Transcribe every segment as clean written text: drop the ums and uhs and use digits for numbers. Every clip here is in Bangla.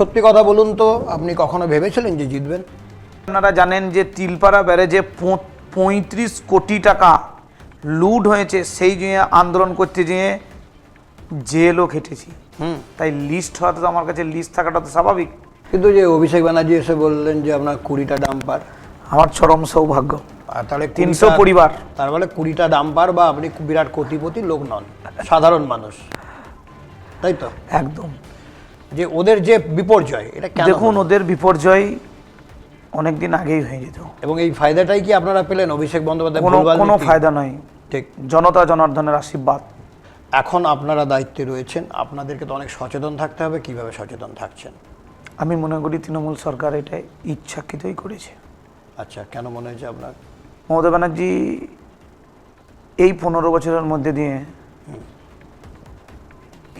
সত্যি কথা বলুন তো, আপনি কখনো ভেবেছিলেন যে জিতবেন? আপনারা জানেন যে তিলপাড়া ব্যারেজে 35 কোটি টাকা লুট হয়েছে, সেই যে আন্দোলন করতে যেয়ে জেলও খেটেছি। তাই লিস্ট হওয়াতে তো আমার কাছে লিস্ট থাকাটা তো স্বাভাবিক। কিন্তু যে অভিষেক ব্যানার্জি এসে বললেন যে আপনার 20টা ডাম্পার, আমার চরম সৌভাগ্য। আর তাহলে 300 পরিবার, তার মানে 20টা ডাম্পার বা আপনি বিরাট কোটিপতি লোক নন, সাধারণ মানুষ, তাই তো? একদম। যে ওদের যে বিপর্যয়, এটা কেন? দেখুন, ওদের বিপর্যয় অনেকদিন আগেই হয়ে যেত। এবং এই ফায়দাটাই কি আপনারা পেলেন? অভিষেক বন্দ্যোপাধ্যায় কোনো ফায়দা নয়, ঠিক। জনতা জনার্দনের আশীর্বাদ। এখন আপনারা দায়িত্বে রয়েছেন, আপনাদেরকে তো অনেক সচেতন থাকতে হবে। কিভাবে সচেতন থাকছেন? আমি মনে করি তৃণমূল সরকার এটা ইচ্ছাকৃতই করেছে। আচ্ছা, কেন মনে হয়েছে আপনার? মমতা ব্যানার্জি এই 15 বছরের মধ্যে দিয়ে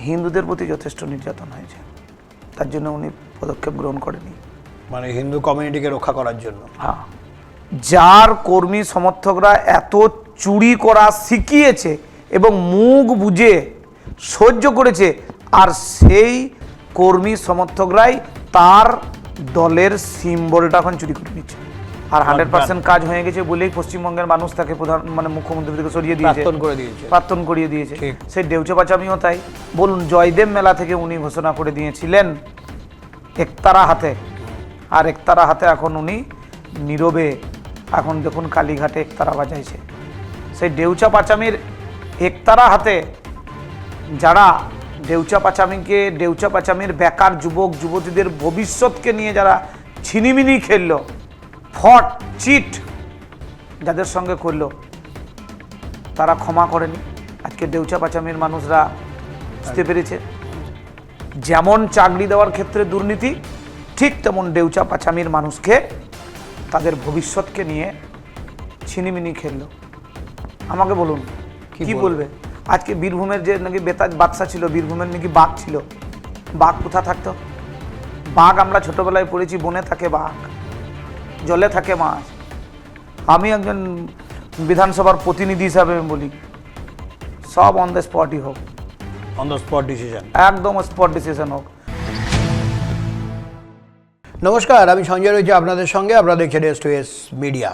হিন্দুদের প্রতি যথেষ্ট নির্যাতন হয়েছে, তার জন্য উনি পদক্ষেপ গ্রহণ করেনি। মানে হিন্দু কমিউনিটিকে রক্ষা করার জন্য? হ্যাঁ। যার কর্মী সমর্থকরা এত চুরি করা শিখিয়েছে এবং মুখ বুজে সহ্য করেছে, আর সেই কর্মী সমর্থকরাই তার দলের সিম্বলটা এখন চুরি করে নিচ্ছে। আর 100% কাজ হয়ে গেছে বলেই পশ্চিমবঙ্গের মানুষ তাকে মুখ্যমন্ত্রী থেকে সরিয়ে দিয়েছে, প্রাক্তন করিয়ে দিয়েছে। সেই ডেউচা পাচামিও তাই। বলুন, জয়দেব মেলা থেকে উনি ঘোষণা করে দিয়েছিলেন একতারা হাতে, আর একতারা হাতে এখন উনি নীরবে, এখন দেখুন কালীঘাটে একতারা বাজাইছে। সেই ডেউচা পাচামির একতারা হাতে যারা ডেউচা পাচামির বেকার যুবক যুবতীদের ভবিষ্যৎকে নিয়ে যারা ছিনিমিনি খেললো, ফট চিট যাদের সঙ্গে করলো, তারা ক্ষমা করেনি। আজকে ডেউচা পাচামির মানুষরা বুঝতে পেরেছে যেমন চাকরি দেওয়ার ক্ষেত্রে দুর্নীতি, ঠিক তেমন ডেউচা পাচামির মানুষকে তাদের ভবিষ্যৎকে নিয়ে ছিনিমিনি খেললো। আমাকে বলুন কি বলবে? আজকে বীরভূমের যে নাকি বাদশা ছিল, বীরভূমের নাকি বাঘ ছিল, বাঘ কোথা থাকতো? বাঘ আমরা ছোটবেলায় পড়েছি, বনে থাকে বাঘ, জলে থাকে মাছ। আমি একজন বিধানসভার প্রতিনিধি হিসাবে বলি, সব অন দ্য স্পটই হোক, অন দ্য স্পট ডিসিশন, একদম স্পট ডিসিশন হোক। নমস্কার, আমি সঞ্জয় রয়েছি আপনাদের সঙ্গে। আপনারা দেখছেন S2S মিডিয়া।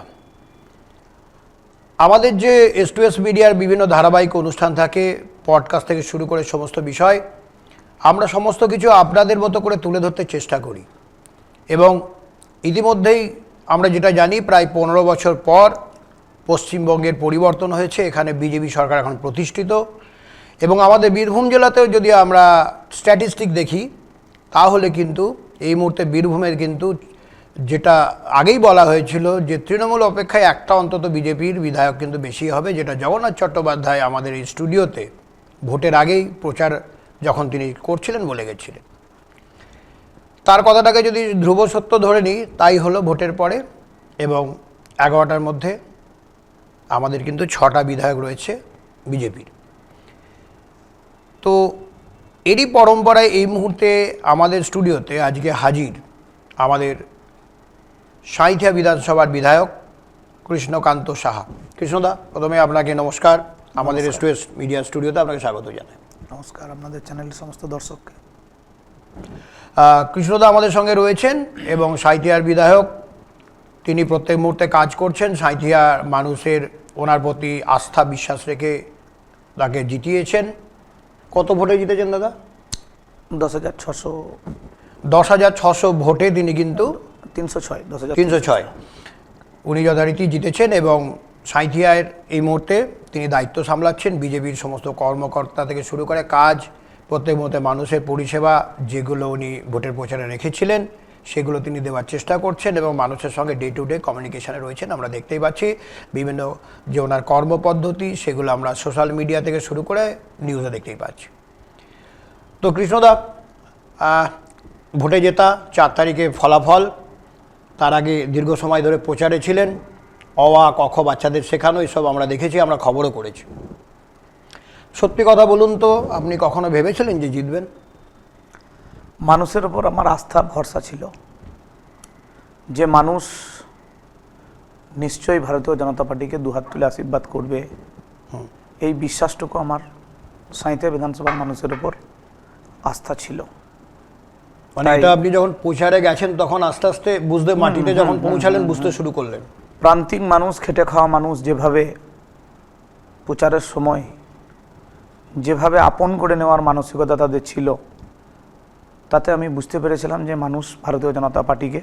আমাদের যে S2S মিডিয়ার বিভিন্ন ধারাবাহিক অনুষ্ঠান থাকে, পডকাস্ট থেকে শুরু করে সমস্ত বিষয়, আমরা সমস্ত কিছু আপনাদের মতো করে তুলে ধরতে চেষ্টা করি। এবং ইতিমধ্যেই আমরা যেটা জানি, প্রায় 15 বছর পর পশ্চিমবঙ্গের পরিবর্তন হয়েছে, এখানে বিজেপি সরকার এখন প্রতিষ্ঠিত। এবং আমাদের বীরভূম জেলাতেও যদি আমরা স্ট্যাটিস্টিক দেখি, তাহলে কিন্তু এই মুহূর্তে বীরভূমের কিন্তু যেটা আগেই বলা হয়েছিল যে তৃণমূল অপেক্ষায় একটা অন্তত বিজেপির বিধায়ক কিন্তু বেশি হবে, যেটা জগন্নাথ চট্টোপাধ্যায় আমাদের এই স্টুডিওতে ভোটের আগেই প্রচার যখন তিনি করছিলেন বলে গেছিলেন। তার কথাটাকে যদি ধ্রুব সত্য ধরে নিই, তাই হলো ভোটের পরে। এবং 11টার মধ্যে আমাদের কিন্তু 6টা বিধায়ক রয়েছে বিজেপির। তো এরই পরম্পরায় এই মুহূর্তে আমাদের স্টুডিওতে আজকে হাজির আমাদের সাঁইথিয়া বিধানসভার বিধায়ক কৃষ্ণকান্ত সাহা। কৃষ্ণদা, প্রথমে আপনাকে নমস্কার, আমাদের S2S মিডিয়া স্টুডিওতে আপনাকে স্বাগত জানাই। নমস্কার আপনাদের চ্যানেলের সমস্ত দর্শককে। কৃষ্ণদা আমাদের সঙ্গে রয়েছেন এবং সাঁইথিয়ার বিধায়ক, তিনি প্রত্যেক মুহূর্তে কাজ করছেন। সাঁইথিয়ার মানুষের ওনার প্রতি আস্থা বিশ্বাস রেখে তাকে জিতিয়েছেন। কত ভোটে জিতেছেন দাদা? 10,600 ভোটে তিনি কিন্তু 306 উনি যথারীতি জিতেছেন। এবং সাঁইথিয়ার এই মুহূর্তে তিনি দায়িত্ব সামলাচ্ছেন। বিজেপির সমস্ত কর্মকর্তা থেকে শুরু করে কাজ, প্রত্যেক মুহূর্তে মানুষের পরিষেবা যেগুলো উনি ভোটের প্রচারে রেখেছিলেন, সেগুলো তিনি দেওয়ার চেষ্টা করছেন এবং মানুষের সঙ্গে ডে টু ডে কমিউনিকেশানে রয়েছেন। আমরা দেখতেই পাচ্ছি বিভিন্ন যে ওনার কর্মপদ্ধতি, সেগুলো আমরা সোশ্যাল মিডিয়া থেকে শুরু করে নিউজে দেখতেই পাচ্ছি। তো কৃষ্ণদা, ভোটে জেতা, 4 তারিখে ফলাফল, তার আগে দীর্ঘ সময় ধরে প্রচারে ছিলেন, অ আ ক খ বাচ্চাদের শেখানো, এসব আমরা দেখেছি, আমরা খবরও করেছি। সত্যি কথা বলুন তো, আপনি কখনো ভেবেছিলেন যে জিতবেন? মানুষের ওপর আমার আস্থা ভরসা ছিল যে মানুষ নিশ্চয়ই ভারতীয় জনতা পার্টিকে দুহাত তুলে আশীর্বাদ করবে, এই বিশ্বাসটুকু আমার সাঁইথিয়া বিধানসভার মানুষের ওপর আস্থা ছিল। মানে এটা আপনি যখন প্রচারে গেছেন তখন আস্তে আস্তে বুঝতে, মাটিতে যখন পৌঁছালেন বুঝতে শুরু করলেন। প্রান্তিক মানুষ, খেটে খাওয়া মানুষ যেভাবে প্রচারের সময় যেভাবে আপন করে নেওয়ার মানসিকতা তাদের ছিল, তাতে আমি বুঝতে পেরেছিলাম যে মানুষ ভারতীয় জনতা পার্টিকে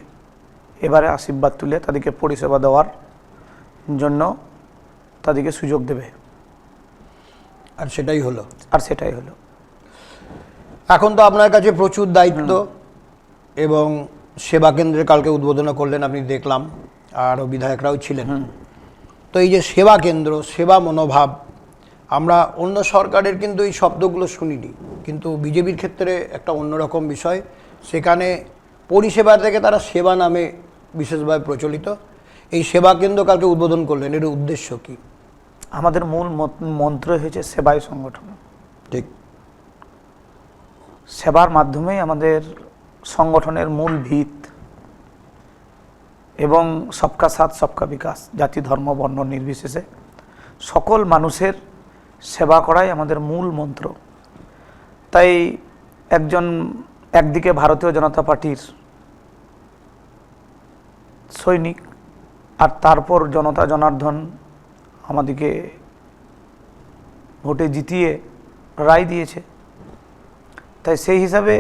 এবারে আশীর্বাদ তুলে তাদেরকে পরিষেবা দেওয়ার জন্য তাদেরকে সুযোগ দেবে। আর সেটাই হলো। এখন তো আপনার কাছে প্রচুর দায়িত্ব এবং সেবা কেন্দ্রের কালকে উদ্বোধন করলেন আপনি, দেখলাম, আরও বিধায়করাও ছিলেন। তো এই যে সেবা কেন্দ্র, সেবা মনোভাব, আমরা অন্য সরকারের কিন্তু এই শব্দগুলো শুনিনি, কিন্তু বিজেপির ক্ষেত্রে একটা অন্যরকম বিষয়, সেখানে পরিষেবা থেকে তারা সেবা নামে বিশেষভাবে প্রচলিত। এই সেবা কেন্দ্র কালকে উদ্বোধন করলেন, এর উদ্দেশ্য কি? আমাদের মূল মন্ত্র হয়েছে সেবাই সংগঠন। ঠিক। সেবার মাধ্যমেই আমাদের সংগঠনের মূল ভিত, এবং সবকা সাথ সবকা বিকাশ, জাতি ধর্ম বর্ণ নির্বিশেষে সকল মানুষের সেবা করাই আমাদের মূল মন্ত্র। তাই একদিকে ভারতীয় জনতা পার্টির সৈনিক, আর তারপর জনতা জনার্দন আমাদেরকে ভোটে জিতিয়ে রায় দিয়েছে, তাই সেই হিসাবে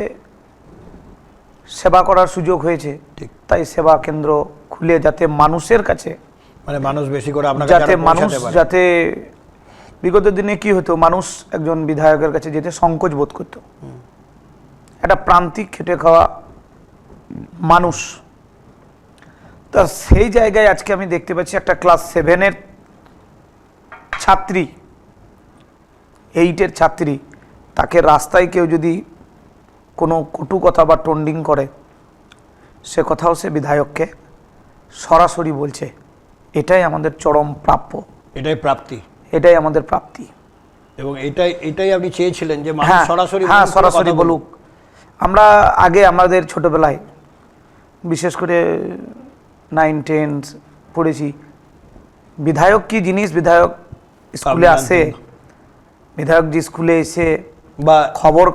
সেবা করার সুযোগ হয়েছে। ঠিক। তাই সেবা কেন্দ্র খুলে যাতে মানুষের কাছে, মানে মানুষ বেশি করে যাতে বিগত দিনে কি হতো, মানুষ একজন বিধায়কের কাছে যেতে সংকোচ বোধ করত। একটা প্রান্তিক খেটে খাওয়া মানুষ, তা সেই জায়গায় আজকে আমি দেখতে পাচ্ছি একটা ক্লাস 7-এর ছাত্রী, 8-এর ছাত্রী, তাকে রাস্তায় কেউ যদি কোনো কটু কথা বা টন্ডিং করে, সে কথাও সে বিধায়ককে সরাসরি বলছে। এটাই আমাদের চরম প্রাপ্য, এটাই আমাদের প্রাপ্তি। এবং এটাই আপনি চেয়েছিলেন যে সরাসরি বলুক। আমরা আগে আমাদের ছোটবেলায় বিশেষ করে 9-10 পড়েছি, বিধায়ক কি জিনিস, বিধায়ক স্কুলে আসে, বিধায়ক যে স্কুলে এসে বা খবর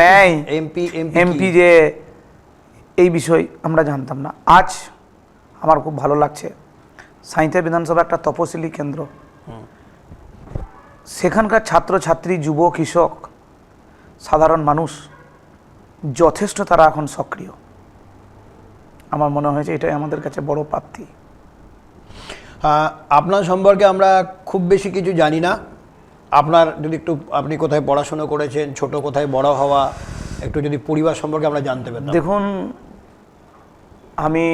নেয়, এমপি যে, এই বিষয় আমরা জানতাম না। আজ আমার খুব ভালো লাগছে, সাঁইথিয়া বিধানসভা একটা তপশিলি কেন্দ্র, সেখানকার ছাত্রছাত্রী, যুব, কৃষক, সাধারণ মানুষ যথেষ্ট তারা এখন সক্রিয়। আমার মনে হয়েছে এটাই আমাদের কাছে বড় প্রাপ্তি। আপনার সম্পর্কে আমরা খুব বেশি কিছু জানি না, আপনার যদি একটু, আপনি কোথায় পড়াশোনা করেছেন, ছোট কোথায় বড় হওয়া, একটু যদি পরিবার সম্পর্কে আমরা জানতে পারতাম। দেখুন, আমি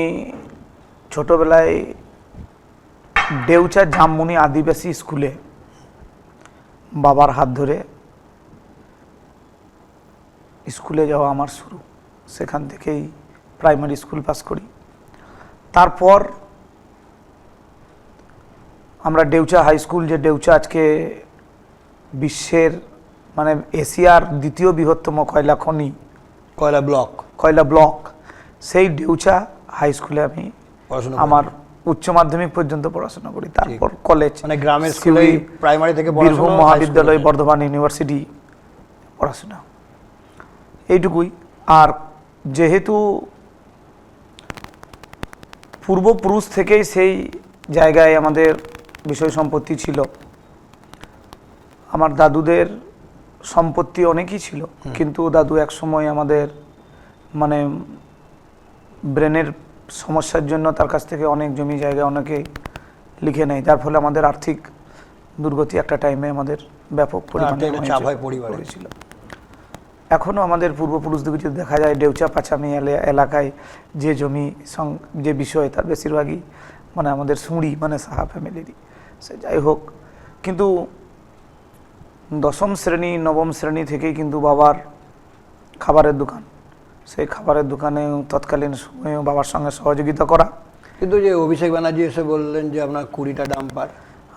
ছোটবেলায় ডেউচা জামমুনি আদিবাসী স্কুলে বাবার হাত ধরে স্কুলে যাওয়া আমার শুরু। সেখান থেকেই প্রাইমারি স্কুল পাস করি। তারপর আমরা ডেউচা হাই স্কুল, যে ডেউচা আজকে বিশ্বের মানে এশিয়ার দ্বিতীয় বৃহত্তম কয়লা খনি, কয়লা ব্লক, সেই ডেউচা হাই স্কুলে আমি আমার উচ্চ মাধ্যমিক পর্যন্ত পড়াশোনা করি। তারপর কলেজ, মানে গ্রামের স্কুলে, প্রাইমারি থেকে বীরভূম মহাবিদ্যালয়, বর্ধমান ইউনিভার্সিটি পড়াশোনা, এইটুকুই। আর যেহেতু পূর্বপুরুষ থেকেই সেই জায়গায় আমাদের বিষয় সম্পত্তি ছিল, আমার দাদুদের সম্পত্তি অনেকই ছিল, কিন্তু দাদু এক সময় আমাদের মানে ব্রেনের সমস্যার জন্য তার কাছ থেকে অনেক জমি জায়গা অনেকে লিখে নেয়, যার ফলে আমাদের আর্থিক দুর্গতি একটা টাইমে আমাদের ব্যাপক পরিমাণে ছিল। এখনও আমাদের পূর্বপুরুষদের যদি দেখা যায়, ডেউচা পাচামি এলাকায় যে জমি যে বিষয়, তার বেশিরভাগই মানে আমাদের সুঁড়ি, মানে সাহা ফ্যামিলিরই। সে যাই হোক, কিন্তু 10ম শ্রেণী 9ম শ্রেণী থেকেই কিন্তু বাবার খাবারের দোকান, সেই খাবারের দোকানে তৎকালীন সময়েও বাবার সঙ্গে সহযোগিতা করা। কিন্তু যে অভিষেক ব্যানার্জি এসে বললেন যে আপনার 20টা ডাম্পার,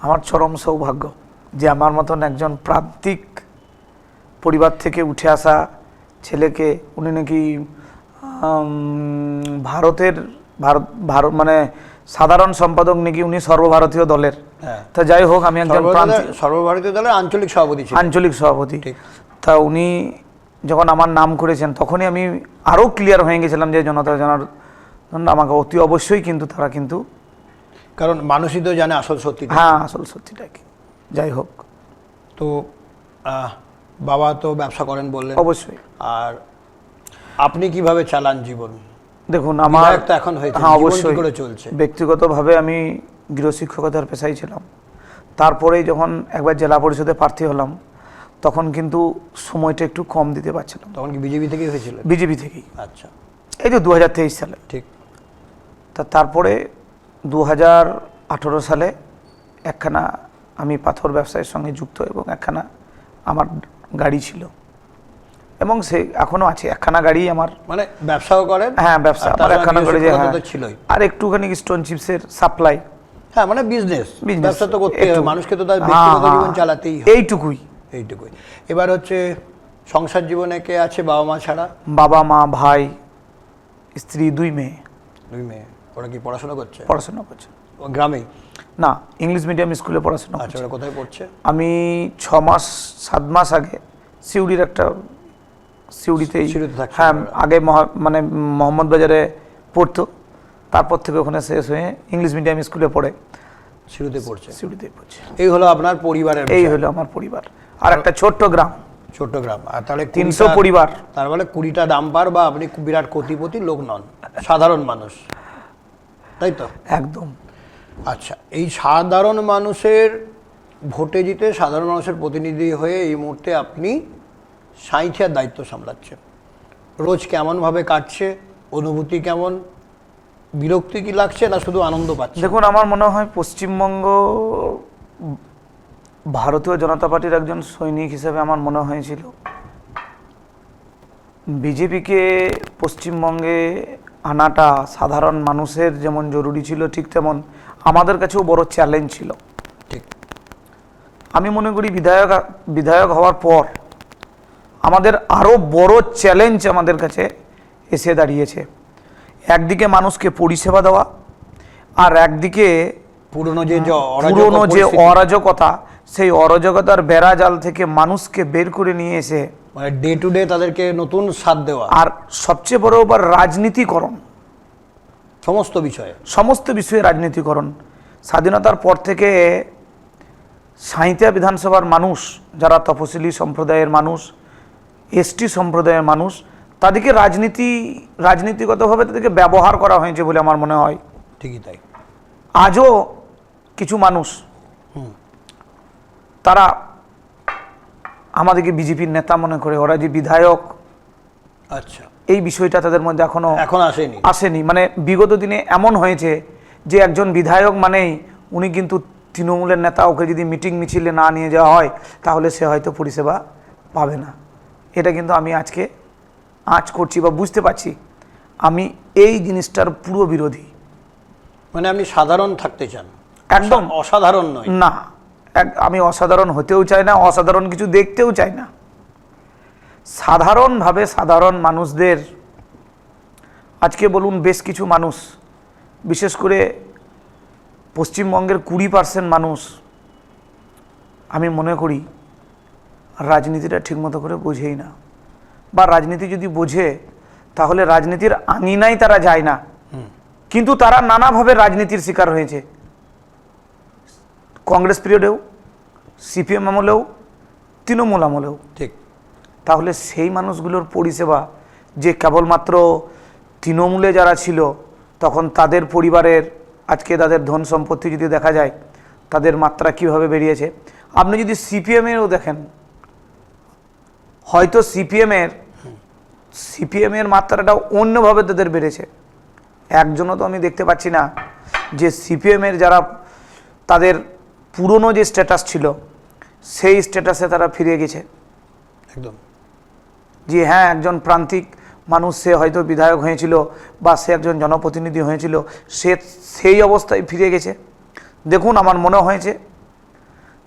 আমার চরম সৌভাগ্য যে আমার মতন একজন প্রান্তিক পরিবার থেকে উঠে আসা ছেলেকে উনি নাকি ভারত মানে সাধারণ সম্পাদক নাকি উনি সর্বভারতীয় দলের। তা যাই হোক, আমি একজন সর্বভারতীয় দলের আঞ্চলিক সভাপতি। তা উনি যখন আমার নাম করেছেন তখনই আমি আরও ক্লিয়ার হয়ে গেছিলাম যে জনতা জানার জন্য আমাকে অতি অবশ্যই কিন্তু তারা কিন্তু, কারণ মানুষই তো জানে আসল সত্যি। হ্যাঁ আসল সত্যিটা কি। যাই হোক, তো বাবা তো ব্যবসা করেন বললেন, অবশ্যই। আর আপনি কিভাবে চালান জীবন? দেখুন আমার, বিধায়ক তো এখন হয়েছে, হ্যাঁ জীবন কি অবশ্যই করে চলছে? ব্যক্তিগতভাবে আমি গৃহশিক্ষকতার পেশায় ছিলাম। তারপরেই যখন একবার জেলা পরিষদে প্রার্থী হলাম তখন কিন্তু সময়টা একটু কম দিতে পারছিলাম। তখন কি বিজেপি থেকেই হয়েছিল? বিজেপি থেকেই, আচ্ছা, এই যে 2023 সালে। ঠিক। তারপরে 2018 সালে একখানা আমি পাথর ব্যবসায়ের সঙ্গে যুক্ত এবং একখানা আমার গাড়ি ছিল এবং সে এখনো আছে, একখানা গাড়ি আমার। মানে ব্যবসাও করেন? হ্যাঁ ব্যবসা আমার একখানা গাড়ি, যে হ্যাঁ ছিলই। আর একটুখানি স্টোন চিপসের সাপ্লাই। হ্যাঁ মানে বিজনেস, ব্যবসা তো করতে হবে, মানুষকে তো তার হ্যাঁ, ব্যক্তিগত জীবন চালাতেই হবে। এইটুকুই। এবার হচ্ছে সংসার জীবনে কে আছে বাবা মা ছাড়া? বাবা মা, ভাই, স্ত্রী, 2 মেয়ে। 2 মেয়ে। ওরা কি পড়াশোনা করছে? পড়াশোনা করছে। ও গ্রামেই? না, ইংলিশ মিডিয়াম স্কুলে পড়াশোনা আচ্ছা, করছে। ওরা কোথায় পড়ছে? আমি 7 মাস আগে সিউড়ির একটা, সিউড়িতেই, হ্যাঁ আগে মানে মোহাম্মদ বাজারে পড়তো, তারপর থেকে ওখানে শেষ হয়ে ইংলিশ মিডিয়াম স্কুলে পড়ে সিউড়িতে পড়ছে। সিউড়িতেই পড়ছে। এই হলো আপনার পরিবারের, এই হলো আমার পরিবার। আর একটা ছোট্ট গ্রাম, আর তাহলে 300 পরিবার। তার মানে 20টা ডাম্পার, বা আপনি বিরাট কোটিপতি লোক নন, সাধারণ মানুষ, তাই তো? একদম। আচ্ছা, এই সাধারণ মানুষের ভোটে জিতে সাধারণ মানুষের প্রতিনিধি হয়ে এই মুহূর্তে আপনি সাঁইথিয়ার দায়িত্ব সামলাচ্ছেন। রোজ কেমনভাবে কাটছে, অনুভূতি কেমন, বিরক্তি কি লাগছে না শুধু আনন্দ পাচ্ছে? দেখুন আমার মনে হয় পশ্চিমবঙ্গ ভারতীয় জনতা পার্টির একজন সৈনিক হিসেবে আমার মনে হয়েছিল বিজেপিকে পশ্চিমবঙ্গে আনাটা সাধারণ মানুষের যেমন জরুরি ছিল, ঠিক তেমন আমাদের কাছেও বড় চ্যালেঞ্জ ছিল। ঠিক। আমি মনে করি বিধায়ক হওয়ার পর আমাদের আরও বড় চ্যালেঞ্জ আমাদের কাছে এসে দাঁড়িয়েছে। একদিকে মানুষকে পরিষেবা দেওয়া, আর একদিকে পুরনো যে অরাজকতা, সেই অরাজকতার বেড়াজাল থেকে মানুষকে বের করে নিয়ে এসে মানে ডে টু ডে তাদেরকে নতুন স্বাদ দেওয়া, আর সবচেয়ে বড় ব্যাপার রাজনীতিকরণ, সমস্ত বিষয়ে রাজনীতিকরণ। স্বাধীনতার পর থেকে সাঁইথিয়া বিধানসভার মানুষ, যারা তপশিলি সম্প্রদায়ের মানুষ, এসটি সম্প্রদায়ের মানুষ, তাদেরকে রাজনীতিগতভাবে তাদেরকে ব্যবহার করা হয়েছে বলে আমার মনে হয়। ঠিকই তাই। আজও কিছু মানুষ তারা আমাদেরকে বিজেপির নেতা মনে করে, ওরা যে বিধায়ক, আচ্ছা, এই বিষয়টা তাদের মধ্যে এখন আসেনি। মানে বিগত দিনে এমন হয়েছে যে একজন বিধায়ক মানেই উনি কিন্তু তৃণমূলের নেতা, ওকে যদি মিটিং মিছিলে না নিয়ে যাওয়া হয় তাহলে সে হয়তো পরিষেবা পাবে না। এটা কিন্তু আমি আজ করছি বা বুঝতে পারছি, আমি এই জিনিসটার পুরো বিরোধী। মানে আপনি সাধারণ থাকতে চান, একদম অসাধারণ নয়। না, আমি অসাধারণ হতেও চাই না, অসাধারণ কিছু দেখতেও চাই না। সাধারণভাবে সাধারণ মানুষদের, আজকে বলুন বেশ কিছু মানুষ, বিশেষ করে পশ্চিমবঙ্গের 20% মানুষ আমি মনে করি রাজনীতিটা ঠিকমতো করে বোঝেই না, বা রাজনীতি যদি বোঝে তাহলে রাজনীতির আঙিনায় তারা যায় না, কিন্তু তারা নানাভাবে রাজনীতির শিকার হয়েছে। কংগ্রেস পিরিয়ডেও, সিপিএম আমলেও, তৃণমূল আমলেও। ঠিক। তাহলে সেই মানুষগুলোর পরিষেবা, যে কেবলমাত্র তৃণমূলে যারা ছিল তখন তাদের পরিবারের, আজকে তাদের ধন সম্পত্তি যদি দেখা যায় তাদের মাত্রা কীভাবে বেরিয়েছে, আপনি যদি সিপিএমেরও দেখেন, হয়তো সিপিএমের মাত্রাটা অন্যভাবে তাদের বেড়েছে। একজনও তো আমি দেখতে পাচ্ছি না যে সিপিএমের যারা তাদের পুরনো যে স্ট্যাটাস ছিল সেই স্ট্যাটাসে তারা ফিরে গেছে। একদম। যে হ্যাঁ, একজন প্রান্তিক মানুষ, সে হয়তো বিধায়ক হয়েছিল বা সে একজন জনপ্রতিনিধি হয়েছিল, সে সেই অবস্থায় ফিরে গেছে। দেখুন আমার মনে হয়েছে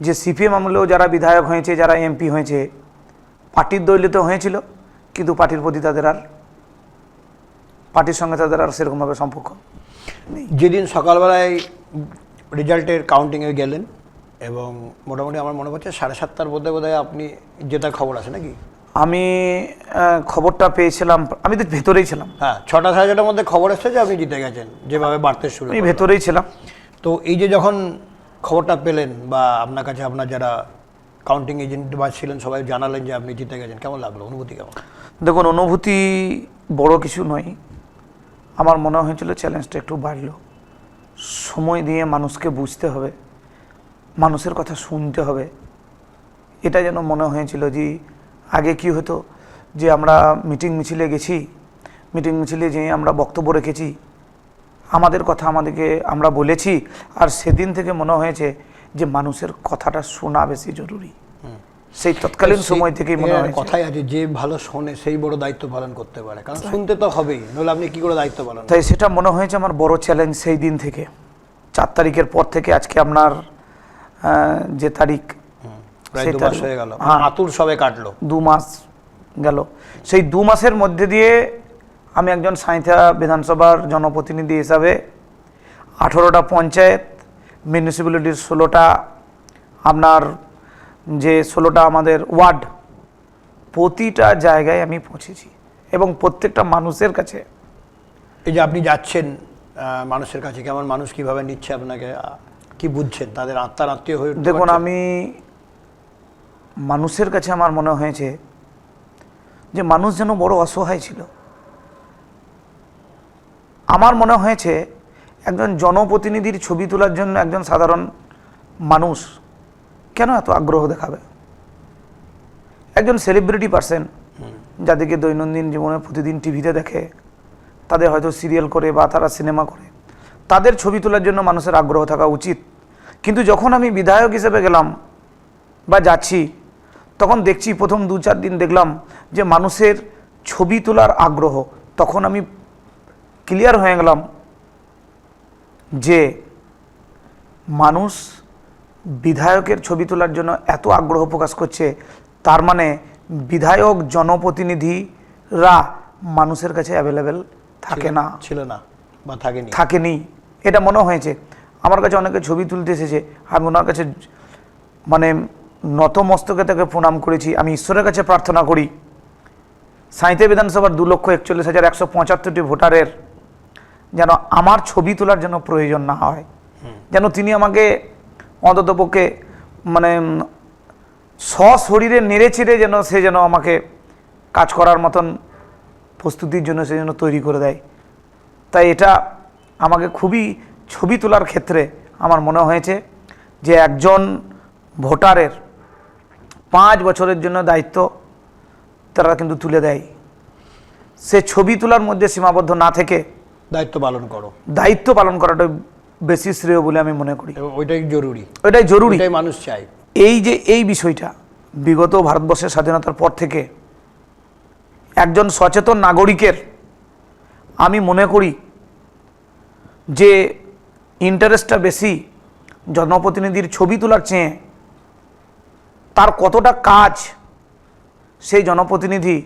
যে সিপিএম আমলেও যারা বিধায়ক হয়েছে, যারা এমপি হয়েছে, পার্টির দৌলতে হয়েছিল, কিন্তু পার্টির প্রতি তাদের আর, পার্টির সঙ্গে তাদের আর সেরকমভাবে সম্পর্ক নেই। যেদিন সকালবেলায় রেজাল্টের কাউন্টিংয়ে গেলেন এবং মোটামুটি আমার মনে পড়ছে 7:30টার মধ্যে বোধহয় আপনি জেতার খবর আছে নাকি? আমি খবরটা পেয়েছিলাম, আমি তো ভেতরেই ছিলাম। হ্যাঁ, 6টা-6:30টার মধ্যে খবর এসেছে যে আপনি জিতে গেছেন, যেভাবে বাড়তে শুরু আমি করলো। ভেতরেই ছিলাম। তো এই যে যখন খবরটা পেলেন বা আপনার কাছে আপনার যারা কাউন্টিং এজেন্ট বা ছিলেন সবাই জানালেন যে আপনি জিতে গেছেন, কেমন লাগলো, অনুভূতি কেমন? দেখুন, অনুভূতি বড় কিছু নয়। আমার মনে হয়েছিল চ্যালেঞ্জটা একটু বাড়লো। সময় দিয়ে মানুষকে বুঝতে হবে, মানুষের কথা শুনতে হবে। এটা যেন মনে হয়েছিল যে আগে কি হতো, যে আমরা মিটিং মিছিলে গেছি, মিটিং মিছিলে যেয়ে আমরা বক্তব্য রেখেছি, আমাদের কথা আমরা বলেছি, আর সেদিন থেকে মনে হয়েছে যে মানুষের কথাটা শোনা বেশি জরুরি। সেই তৎকালীন সময় থেকেই মনে হয় কথাই আছে, যে ভালো শোনে সেই বড় দায়িত্ব পালন করতে পারে, কারণ শুনতে তো হবেই, নইলে আপনি কি করে দায়িত্ব পালন। তাই সেটা মনে হয়েছে আমার বড় চ্যালেঞ্জ সেই দিন থেকে। 4 তারিখের পর থেকে আজকে আপনার যে তারিখ, প্রায় সেই 2 মাস তারিখ, হয়ে গেল, হ্যাঁ, আতুর সবে কাটলো। 2 মাস গেল। সেই 2 মাসের মধ্যে দিয়ে আমি একজন সাঁইথিয়া বিধানসভার জনপ্রতিনিধি হিসাবে 18টা পঞ্চায়েত, মিউনিসিপ্যালিটির 16টা আপনার যে 16টা আমাদের ওয়ার্ড, প্রতিটা জায়গায় আমি পৌঁছেছি এবং প্রত্যেকটা মানুষের কাছে। এই যে আপনি যাচ্ছেন মানুষের কাছে, কেমন মানুষ কিভাবে নিচ্ছে আপনাকে, কি বুঝছেন, তাদের আত্মার আত্মীয় হয়ে উঠতে দেখুন, পারছেন? আমি মানুষের কাছে আমার মনে হয়েছে যে মানুষ যেন বড় অসহায় ছিল। আমার মনে হয়েছে একজন জনপ্রতিনিধির ছবি তোলার জন্য একজন সাধারণ মানুষ কেন এত আগ্রহ দেখাবে। একজন সেলিব্রিটি পার্সন, যাদেরকে দৈনন্দিন জীবনে প্রতিদিন টিভিতে দেখে, তাদের হয়তো সিরিয়াল করে বা তারা সিনেমা করে, তাদের ছবি তোলার জন্য মানুষের আগ্রহ থাকা উচিত। কিন্তু যখন আমি বিধায়ক হিসেবে গেলাম বা যাচ্ছি, তখন দেখছি প্রথম 2-4 দিন দেখলাম যে মানুষের ছবি তোলার আগ্রহ। তখন আমি ক্লিয়ার হয়ে গেলাম যে মানুষ বিধায়কের ছবি তোলার জন্য এত আগ্রহ প্রকাশ করছে, তার মানে বিধায়ক জনপ্রতিনিধিরা মানুষের কাছে অ্যাভেলেবেল থাকে না, ছিল না বা থাকেনি। এটা মনে হয়েছে। আমার কাছে অনেকে ছবি তুলতে এসেছে, আমি ওনার কাছে মানে নতমস্তকে তাকে প্রণাম করেছি। আমি ঈশ্বরের কাছে প্রার্থনা করি সাঁইথিয়া বিধানসভার 2,41,175টি ভোটারের যেন আমার ছবি তোলার জন্য প্রয়োজন না হয়, যেন তিনি আমাকে অন্ততপক্ষে মানে সশরীরে নেড়ে চেড়ে যেন আমাকে কাজ করার মতন প্রস্তুতির জন্য সে যেন তৈরি করে দেয়। তাই এটা আমাকে খুবই ছবি তোলার ক্ষেত্রে আমার মনে হয়েছে যে একজন ভোটারের 5 বছরের জন্য দায়িত্ব তারা কিন্তু তুলে দেয়। সে ছবি তোলার মধ্যে সীমাবদ্ধ না থেকে দায়িত্ব পালন করাটা বেশি শ্রেয় বলে আমি মনে করি। ওইটাই জরুরি, ওইটাই মানুষ চাই। এই বিষয়টা বিগত ভারতবর্ষের স্বাধীনতার পর থেকে একজন সচেতন নাগরিকের আমি মনে করি যে ইন্টারেস্টটা বেশি জনপ্রতিনিধির ছবি তোলার চেয়ে তার কতটা কাজ সেই জনপ্রতিনিধি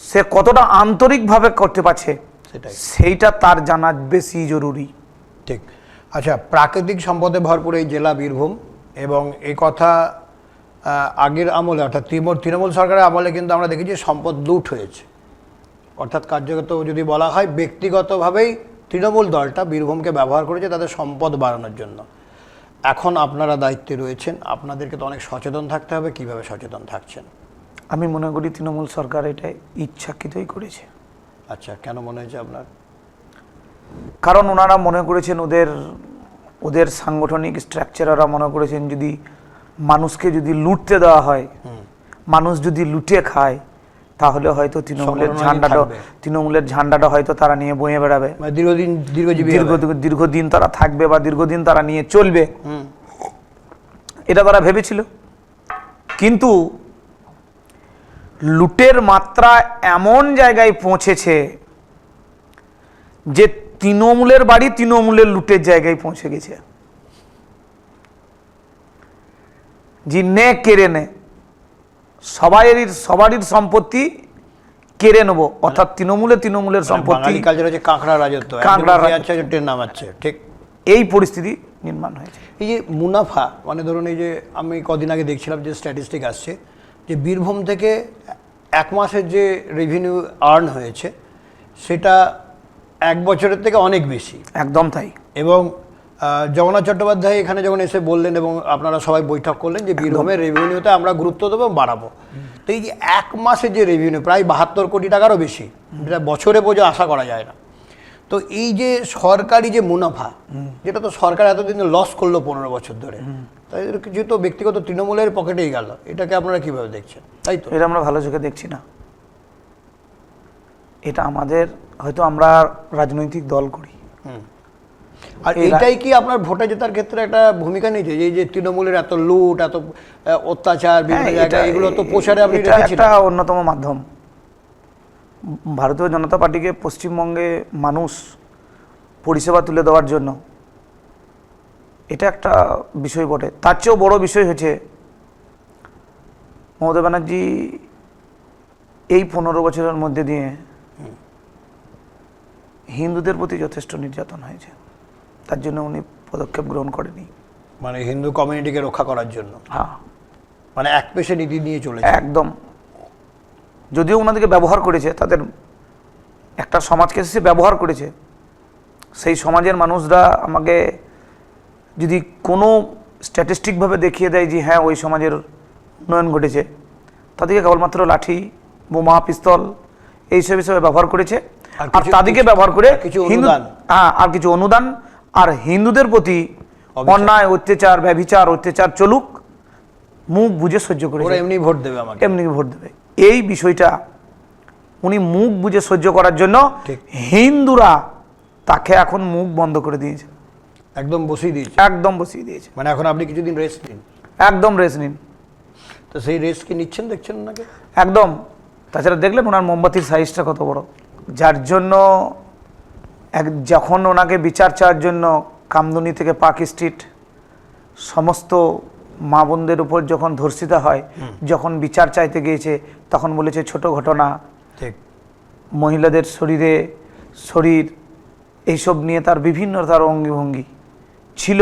সে কতটা আন্তরিকভাবে করতে পারছে সেইটা তার জানা বেশি জরুরি। ঠিক। আচ্ছা, প্রাকৃতিক সম্পদে ভরপুর এই জেলা বীরভূম, এবং এই কথা আগের আমলে অর্থাৎ তৃণমূল সরকারের আমলে কিন্তু আমরা দেখি যে সম্পদ লুট হয়েছে, অর্থাৎ কার্যগত যদি বলা হয় ব্যক্তিগতভাবেই তৃণমূল দলটা বীরভূমকে ব্যবহার করেছে তাদের সম্পদ বাড়ানোর জন্য। এখন আপনারা দায়িত্বে রয়েছেন, আপনাদেরকে তো অনেক সচেতন থাকতে হবে। কিভাবে সচেতন থাকছেন? আমি মনে করি তৃণমূল সরকার এটা ইচ্ছাকৃতই করেছে। আচ্ছা, কেন মনে হয়েছে আপনার? কারণ ওনারা মনে করেছেন ওদের সাংগঠনিক স্ট্রাকচার, ওরা মনে করেছেন যদি মানুষকে যদি লুটতে দেওয়া হয়, মানুষ যদি লুটে খায়, তাহলে হয়তো তৃণমূলের ঝান্ডাটা হয়তো তারা নিয়ে বয়ে বেড়াবে, দীর্ঘদিন তারা থাকবে বা দীর্ঘদিন তারা নিয়ে চলবে, এটা তারা ভেবেছিল। কিন্তু লুটের মাত্রা এমন জায়গায় পৌঁছেছে যে তৃণমূলের বাড়ি তৃণমূলের লুটের জায়গায় পৌঁছে গেছে। যে নে কেড়ে নে, সবারই সম্পত্তি কেড়ে নেবো, অর্থাৎ তৃণমূলের সম্পত্তি, কাঁকড়া রাজত্ব, ঠিক এই পরিস্থিতি নির্মাণ হয়েছে। এই যে মুনাফা, মানে ধরুন এই যে আমি কদিন আগে দেখছিলাম যে স্ট্যাটিস্টিক আসছে যে বীরভূম থেকে এক মাসের যে রেভিনিউ আর্ন হয়েছে সেটা এক বছরের থেকে অনেক বেশি। একদম তাই। এবং জগন্নাথ চট্টোপাধ্যায় এখানে যখন এসে বললেন এবং আপনারা সবাই বৈঠক করলেন যে বীরভূমের রেভিনিউতে আমরা গুরুত্ব দেবো এবং বাড়াবো, তো এই যে এক মাসের যে রেভিনিউ প্রায় 72 কোটি টাকারও বেশি, যেটা বছরে বোঝা আশা করা যায় না। তো এই যে সরকারি যে মুনাফা, যেটা তো সরকার এতদিন লস করলো 15 বছর ধরে, তাই কিছু তো ব্যক্তিগত তৃণমূলের পকেটেই গেল, এটাকে আপনারা কিভাবে দেখছেন? তাই তো এটা আমরা ভালো চোখে দেখছি না। এটা আমাদের হয়তো আমরা রাজনৈতিক দল করি, আর এটাই কি আপনার ভোটে জেতার ক্ষেত্রে একটা ভূমিকা নিয়েছে? এই যে তৃণমূলের এত লুট, এত অত্যাচার বিভিন্ন জায়গায়, এগুলো তো প্রচারে আপনি এটা একটা অন্যতম মাধ্যম। ভারতীয় জনতা পার্টিকে পশ্চিমবঙ্গে মানুষ পরিষেবা তুলে দেওয়ার জন্য এটা একটা বিষয় বটে। তার চেয়েও বড় বিষয় হচ্ছে মমতা ব্যানার্জি এই 15 বছরের মধ্যে দিয়ে হিন্দুদের প্রতি যথেষ্ট নির্যাতন হয়েছে, তার জন্য উনি পদক্ষেপ গ্রহণ করেনি। মানে হিন্দু কমিউনিটিকে রক্ষা করার জন্য, হ্যাঁ, মানে এক পেশে নীতি নিয়ে চলে একদম। যদিও ওনাদেরকে ব্যবহার করেছে, তাদের একটা সমাজকে সে ব্যবহার করেছে, সেই সমাজের মানুষরা আমাকে যদি কোনো স্ট্যাটিস্টিকভাবে দেখিয়ে দেয় যে হ্যাঁ ওই সমাজের উন্নয়ন ঘটেছে, তাদেরকে কেবলমাত্র লাঠি, বোমা, পিস্তল এইসব হিসেবে ব্যবহার করেছে। আর তাদেরকে ব্যবহার করে আর কিছু অনুদান আর হিন্দুদের প্রতি অন্যায়, অত্যাচার, অত্যাচার চলুক, মুখ বুঝে সহ্য করে এমনি ভোট দেবে, আমাকে এমনি ভোট দেবে। এই বিষয়টা উনি মুখ বুঝে সহ্য করার জন্য হিন্দুরা তাকে এখন মুখ বন্ধ করে দিয়েছে, একদম বসিয়ে দিয়েছে, একদম বসিয়ে দিয়েছে। মানে এখন আপনি কিছুদিন রেস্ট নিন, একদম রেস্ট নিন। তো সেই রেস্ট কি নিচ্ছেন? দেখছেন ওনাকে একদম। তাছাড়া দেখলেন ওনার মোমবাতির সাইজটা কত বড়, যার জন্য যখন ওনাকে বিচার চাওয়ার জন্য কামদুনি থেকে পার্ক স্ট্রিট সমস্ত মা বোনদের উপর যখন ধর্ষিতা হয়, যখন বিচার চাইতে গিয়েছে তখন বলেছে ছোট ঘটনা, ঠিক, মহিলাদের শরীর এইসব নিয়ে তার বিভিন্ন তার অঙ্গিভঙ্গি ছিল,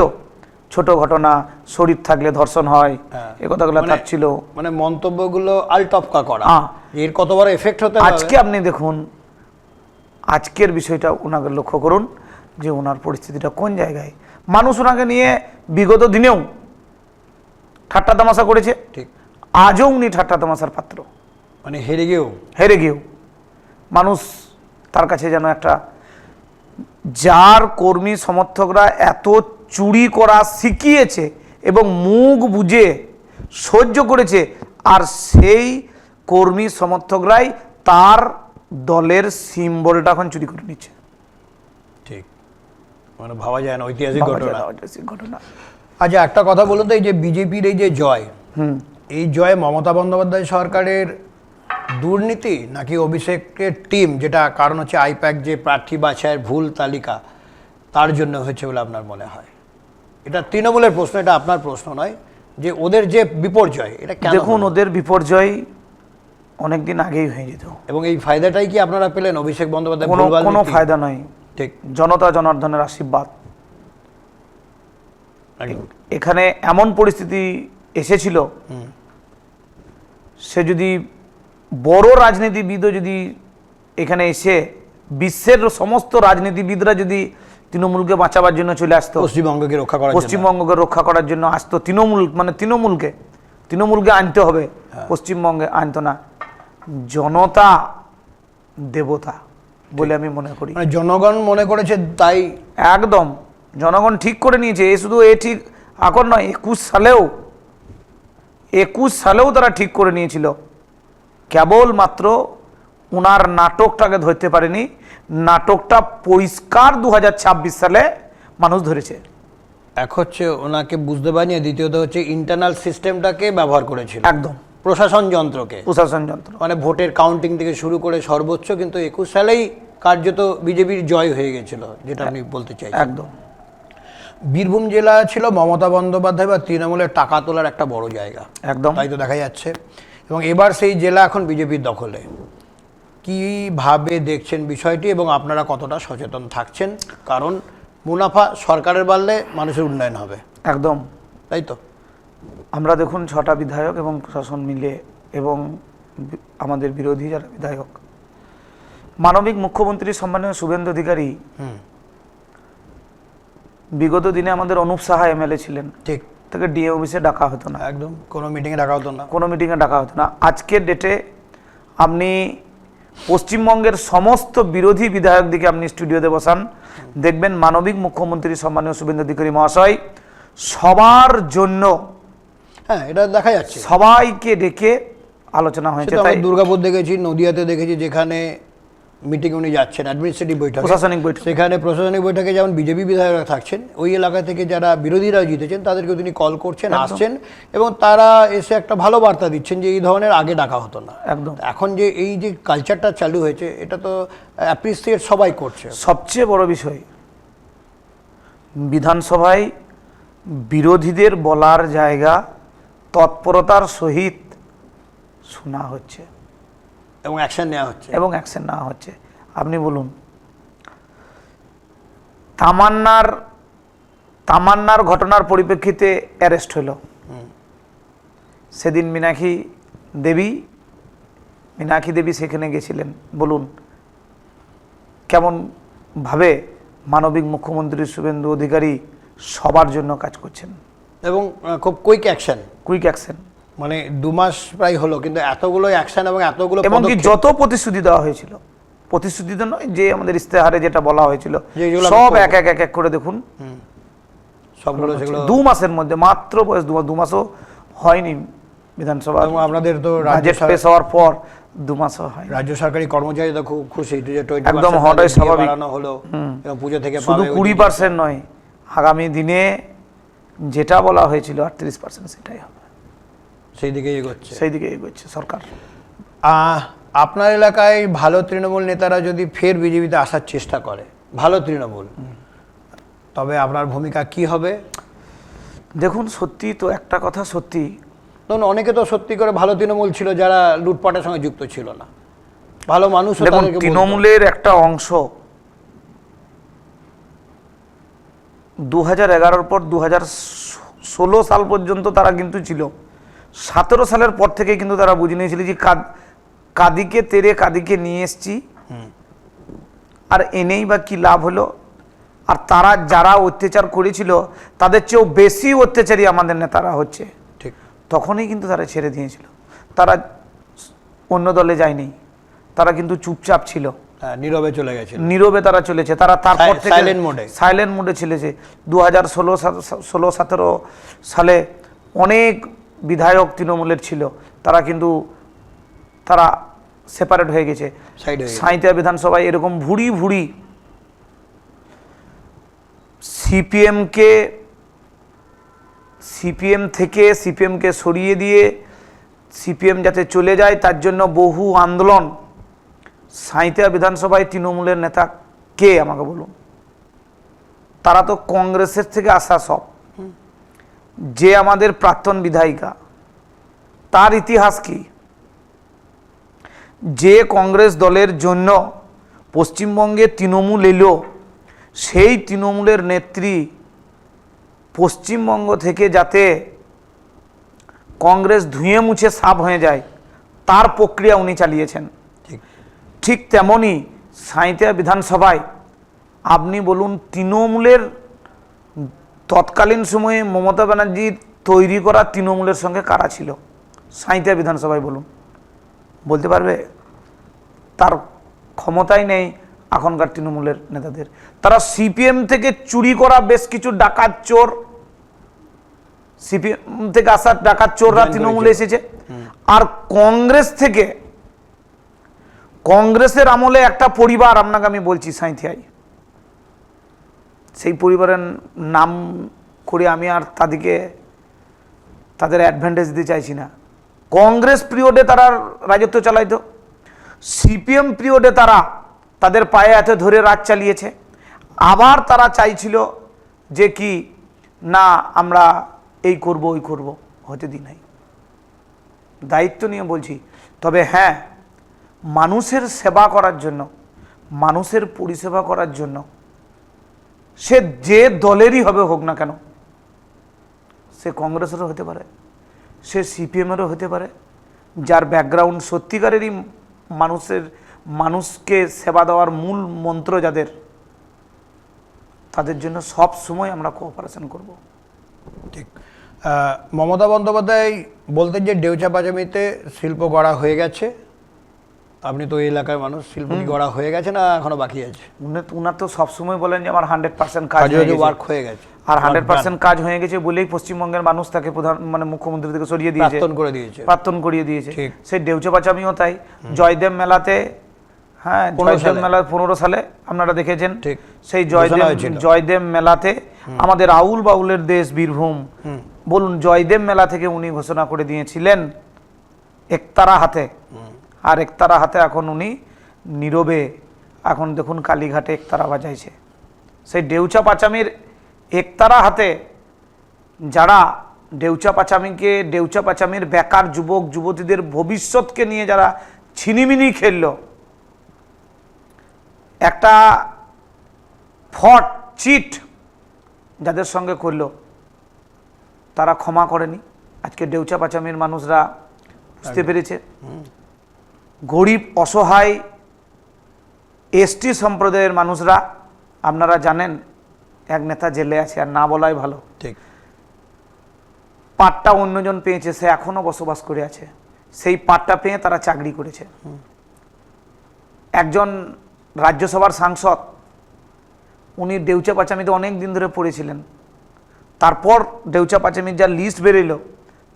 ছোট ঘটনা, শরীর থাকলে ধর্ষণ হয়, এই কথাগুলো তার ছিল। মানে মন্তব্যগুলো আলটপকা করা, এর কত বড় এফেক্ট হতে পারে। আজকে আপনি দেখুন, আজকের বিষয়টা ওনাকে লক্ষ্য করুন যে ওনার পরিস্থিতিটা কোন জায়গায়। মানুষ ওনাকে নিয়ে বিগত দিনেও ঠাট্টা তামাশা করেছে, ঠিক, আজও উনি ঠাট্টা তামাশার পাত্র। মানে হেরে গিয়েও মানুষ তার কাছে যেন একটা, যার কর্মী সমর্থকরা এত চুরি করা শিখিয়েছে এবং মুখ বুঝে সহ্য করেছে, আর সেই কর্মী সমর্থকরাই তার দলের সিম্বলটা এখন চুরি করে নিচ্ছে। ঠিক, মানে ভাবা যায় না, ঐতিহাসিক ঘটনা। আচ্ছা, একটা কথা বলুন তো, এই যে বিজেপির এই যে জয়, এই জয় মমতা বন্দ্যোপাধ্যায় সরকারের দুর্নীতি নাকি অভিষেকের টিম, যেটা কারণ হচ্ছে আইপ্যাক যে প্রার্থী বাছাইয়ের ভুল তালিকা, তার জন্য হয়েছে বলে আপনার মনে হয়? এটা তৃণমূলের প্রশ্ন, এটা আপনার প্রশ্ন নয়, যে ওদের যে বিপর্যয়, এটা কেন? দেখুন, ওদের বিপর্যয় অনেকদিন আগেই হয়ে যেত, এবং এই ফায়দাটাই কি আপনারা পেলেন? অভিষেক বন্দ্যোপাধ্যায় কোনো ফায়দা নয়, ঠিক, জনতা জনার্দনের আশীর্বাদ। এখানে এমন পরিস্থিতি এসেছিল, সে যদি বড় রাজনীতিবিদও যদি এখানে এসে বিশ্বের সমস্ত রাজনীতিবিদরা যদি তৃণমূলকে বাঁচাবার জন্য চলে আসতো, পশ্চিমবঙ্গকে রক্ষা করার জন্য আসতো, তৃণমূলকে আনতে হবে, পশ্চিমবঙ্গে আনতো না। জনতা দেবতা বলে আমি মনে করি, জনগণ মনে করেছে তাই। একদম, জনগণ ঠিক করে নিয়েছে। শুধু ঠিক এখন নয়, 21 সালেও তারা ঠিক করে নিয়েছিল, কেবলমাত্র ওনার নাটকটাকে ধরতে পারেনি। নাটকটা পরিষ্কার 2026 সালে মানুষ ধরেছে। এক হচ্ছে ওনাকে বুঝতে পারিনি, দ্বিতীয়ত হচ্ছে ইন্টারনাল সিস্টেমটাকে ব্যবহার করেছিল, একদম প্রশাসন যন্ত্র, মানে ভোটের কাউন্টিং থেকে শুরু করে সর্বোচ্চ। কিন্তু 21 সালেই কার্যত বিজেপির জয় হয়ে গেছিল, যেটা আপনি বলতে চাই। একদম। বীরভূম জেলা ছিল মমতা বন্দ্যোপাধ্যায় বা তৃণমূলের টাকা তোলার একটা বড় জায়গা, একদম, তাই তো দেখা যাচ্ছে। এবং এবার সেই জেলা এখন বিজেপির দখলে। কিভাবে দেখছেন বিষয়টি এবং আপনারা কতটা সচেতন থাকছেন? কারণ মুনাফা সরকারের বাড়লে মানুষের উন্নয়ন হবে, একদম, তাই তো। আমরা দেখুন 6টা বিধায়ক এবং প্রশাসন মিলে এবং আমাদের বিরোধী যারা বিধায়ক, মানবিক মুখ্যমন্ত্রী সম্মানীয় শুভেন্দু অধিকারী বিগত দিনে আমাদের অনুপ সাহা এমএলএ ছিলেন, ঠিক, তাকে ডিএ অফিসে ডাকা হতো না, একদম কোনো মিটিংয়ে ডাকা হতো না, কোনো মিটিংয়ে ডাকা হতো না। আজকের ডেটে আপনি পশ্চিমবঙ্গের সমস্ত বিরোধী বিধায়কদিকে আপনি স্টুডিওতে বসান, দেখবেন মানবিক মুখ্যমন্ত্রী সম্মানীয় শুভেন্দু অধিকারী মহাশয় সবার জন্য, হ্যাঁ এটা দেখা যাচ্ছে, সবাইকে ডেকে আলোচনা হয়েছে। তাই তাই দুর্গাপুর দেখেছি, নদিয়াতে দেখেছি, যেখানে মিটিং উনি যাচ্ছেন অ্যাডমিনিস্ট্রেটিভ বৈঠক, প্রশাসনিক বৈঠক, সেখানে প্রশাসনিক বৈঠকে যেমন বিজেপি বিধায়করা থাকছেন, ওই এলাকা থেকে যারা বিরোধীরা জিতেছেন তাদেরকে তিনি কল করছেন, আসছেন এবং তারা এসে একটা ভালো বার্তা দিচ্ছেন যে এই ধরনের আগে ডাকা হতো না। একদম। এখন যে এই যে কালচারটা চালু হয়েছে, এটা তো অ্যাপ্রিসিয়েট সবাই করছে। সবচেয়ে বড় বিষয়, বিধানসভায় বিরোধীদের বলার জায়গা তৎপরতার সহিত শোনা হচ্ছে এবং অ্যাকশন নেওয়া হচ্ছে, এবং অ্যাকশন নেওয়া হচ্ছে। আপনি বলুন, তামান্নার ঘটনার পরিপ্রেক্ষিতে অ্যারেস্ট হলো, সেদিন মীনাক্ষী দেবী সেখানে গেছিলেন। বলুন কেমন ভাবে মানবিক মুখ্যমন্ত্রী শুভেন্দু অধিকারী সবার জন্য কাজ করছেন এবং খুব কুইক অ্যাকশন, মানে 2 মাস প্রায় হলো, কিন্তু এতগুলো অ্যাকশন এবং এতগুলো এবং কি যত প্রতিশ্রুতি দেওয়া হয়েছিল, প্রতিশ্রুতি তো নয়, যে আমাদের ইস্তেহারে যেটা বলা হয়েছিল সব এক এক করে দেখুন, সবগুলো সেগুলো 2 মাসের মধ্যে, মাত্র বয়স 2 মাসও হয়নি বিধানসভা, এবং আপনাদের তো বাজেট পেশ হওয়ার পর 2 মাসও হয়। রাজ্য সরকারি কর্মচারী তো খুব খুশি যে 20% একদম হঠাৎ স্বাভাবিক বাড়ানো হলো এবং পুজো থেকে শুধু 20% নয়, আগামী দিনে যেটা বলা হয়েছিল 38% সেটাই হবে, সেই দিকে এগোচ্ছে সরকার। আপনার এলাকায় ভালো তৃণমূল নেতারা যদি ফের বিজেপিতে আসার চেষ্টা করে, ভালো তৃণমূল, তবে আপনার ভূমিকা কি হবে? দেখুন, সত্যি তো একটা কথা সত্যি, ধরুন অনেকে তো সত্যি করে ভালো তৃণমূল ছিল যারা লুটপাটের সঙ্গে যুক্ত ছিল না, ভালো মানুষ। দেখুন, তৃণমূলের একটা অংশ 2011 পর 2016 সাল পর্যন্ত তারা কিন্তু ছিল, 17 সালের পর থেকে কিন্তু তারা বুঝে নিয়েছিল যে কাদিকে তেরে কাদিকে নিয়ে এসছি, আর এনেই বা কি লাভ হলো। আর তারা যারা অত্যাচার করেছিল তাদের চেয়েও বেশি অত্যাচারী আমাদের নেতারা হচ্ছে, ঠিক, তখনই কিন্তু তারা ছেড়ে দিয়েছিল, তারা অন্য দলে যায়নি, তারা কিন্তু চুপচাপ ছিল, নীরবে চলে গেছে, নীরবে তারা চলেছে, তারা তারপর থেকে সাইলেন্ট মোডে চলেছে। 2016-17 সালে অনেক বিধায়ক তৃণমূলের ছিল, তারা কিন্তু তারা সেপারেট হয়ে গেছে। সাঁইথিয়া বিধানসভায় এরকম ভুড়ি সিপিএমকে সরিয়ে দিয়ে সিপিএম যাতে চলে যায় তার জন্য বহু আন্দোলন। সাঁইথিয়া বিধানসভায় তৃণমূলের নেতা কে আমাকে বলুন? তারা তো কংগ্রেসের থেকে আসা সব। যে আমাদের প্রাক্তন বিধায়িকা, তার ইতিহাস কি? যে কংগ্রেস দলের জন্য পশ্চিমবঙ্গে তৃণমূল এলো, সেই তৃণমূলের নেত্রী পশ্চিমবঙ্গ থেকে যাতে কংগ্রেস ধুয়ে মুছে সাফ হয়ে যায় তার প্রক্রিয়া উনি চালিয়েছেন। ঠিক তেমনি সাঁইথিয়া বিধানসভায় আপনি বলুন, তৃণমূলের তৎকালীন সময়ে মমতা ব্যানার্জির তৈরি করা তৃণমূলের সঙ্গে কারা ছিল সাঁইথিয়া বিধানসভায় বলুন? বলতে পারবে? তার ক্ষমতাই নেই এখনকার তৃণমূলের নেতাদের। তারা সিপিএম থেকে চুরি করা বেশ কিছু ডাকাত চোর, সিপিএম থেকে আসা ডাকাত চোররা তৃণমূলে এসেছে। আর কংগ্রেসের আমলে একটা পরিবার, আপনাকে আমি বলছি সাঁইথিয়ায়, সেই পরিবারের নাম করে আমি আর তাদের অ্যাডভান্টেজ দিতে চাইছি না। কংগ্রেস পিরিয়ডে তারা রাজত্ব চালাইতো, সিপিএম পিরিয়ডে তারা তাদের পায়ে হাতে ধরে রাজ চালিয়েছে। আবার তারা চাইছিল যে কি না, আমরা এই করব ওই করব, হতে দিই নাই। দায়িত্ব নিয়ে বলছি। তবে হ্যাঁ, মানুষের সেবা করার জন্য, মানুষের পরিষেবা করার জন্য সে যে দলেরই হোক না কেন, সে কংগ্রেসেরও হতে পারে, সে সিপিএমেরও হতে পারে, যার ব্যাকগ্রাউন্ড সত্যিকারেরই মানুষকে সেবা দেওয়ার মূল মন্ত্র যাদের, তাদের জন্য সব সময় আমরা কোঅপারেশন করব। ঠিক। মমতা বন্দ্যোপাধ্যায় বলতেন যে ডেউচা পাচামিতে শিল্প গড়া হয়ে গেছে। আপনি তো এই এলাকার মানুষ, শিল্প কি গড়া হয়ে গেছে না এখনো বাকি আছে? উনার তো সবসময় বলেন যে আমার 100% কাজ ওয়ার্ক হয়ে গেছে, আর 100% কাজ হয়ে গেছে বলেই পশ্চিমবঙ্গের মানুষ তাকে মুখ্যমন্ত্রী থেকে সরিয়ে দিয়েছে, প্রাক্তন করিয়ে দিয়েছে। সেই ডেউচা পাচামিও তাই। জয়দেব মেলাতে, হ্যাঁ, জয়দেব মেলা 15 সালে আপনারা দেখেছেন, সেই জয়দেব মেলাতে আমাদের আউল বাউলের দেশ বীরভূম, বলুন, জয়দেব মেলা থেকে উনি ঘোষণা করে দিয়েছিলেন একতারা হাতে, আর একতারা হাতে এখন উনি নীরবে, এখন দেখুন কালীঘাটে একতারা বাজাইছে। সেই ডেউচা পাচামির একতারা হাতে যারা ডেউচা পাচামির বেকার যুবক যুবতীদের ভবিষ্যৎকে নিয়ে যারা ছিনিমিনি খেলল, একটা ফট চিট যাদের সঙ্গে করল, তারা ক্ষমা করেনি। আজকে ডেউচা পাচামির মানুষরা বুঝতে পেরেছে, গরিব অসহায় এসটি সম্প্রদায়ের মানুষরা, আপনারা জানেন এক নেতা জেলে আছে, আর না বলাই ভালো, ঠিক, পাটটা অন্যজন পেয়েছে, সে এখনো বসবাস করে আছে, সেই পাটটা পেয়ে তারা চাকরি করেছে। একজন রাজ্যসভার সাংসদ, উনি ডেউচা পাচামিতে অনেক দিন ধরে পড়েছিলেন, তারপর ডেউচা পাচামির যা লিস্ট বেরোলো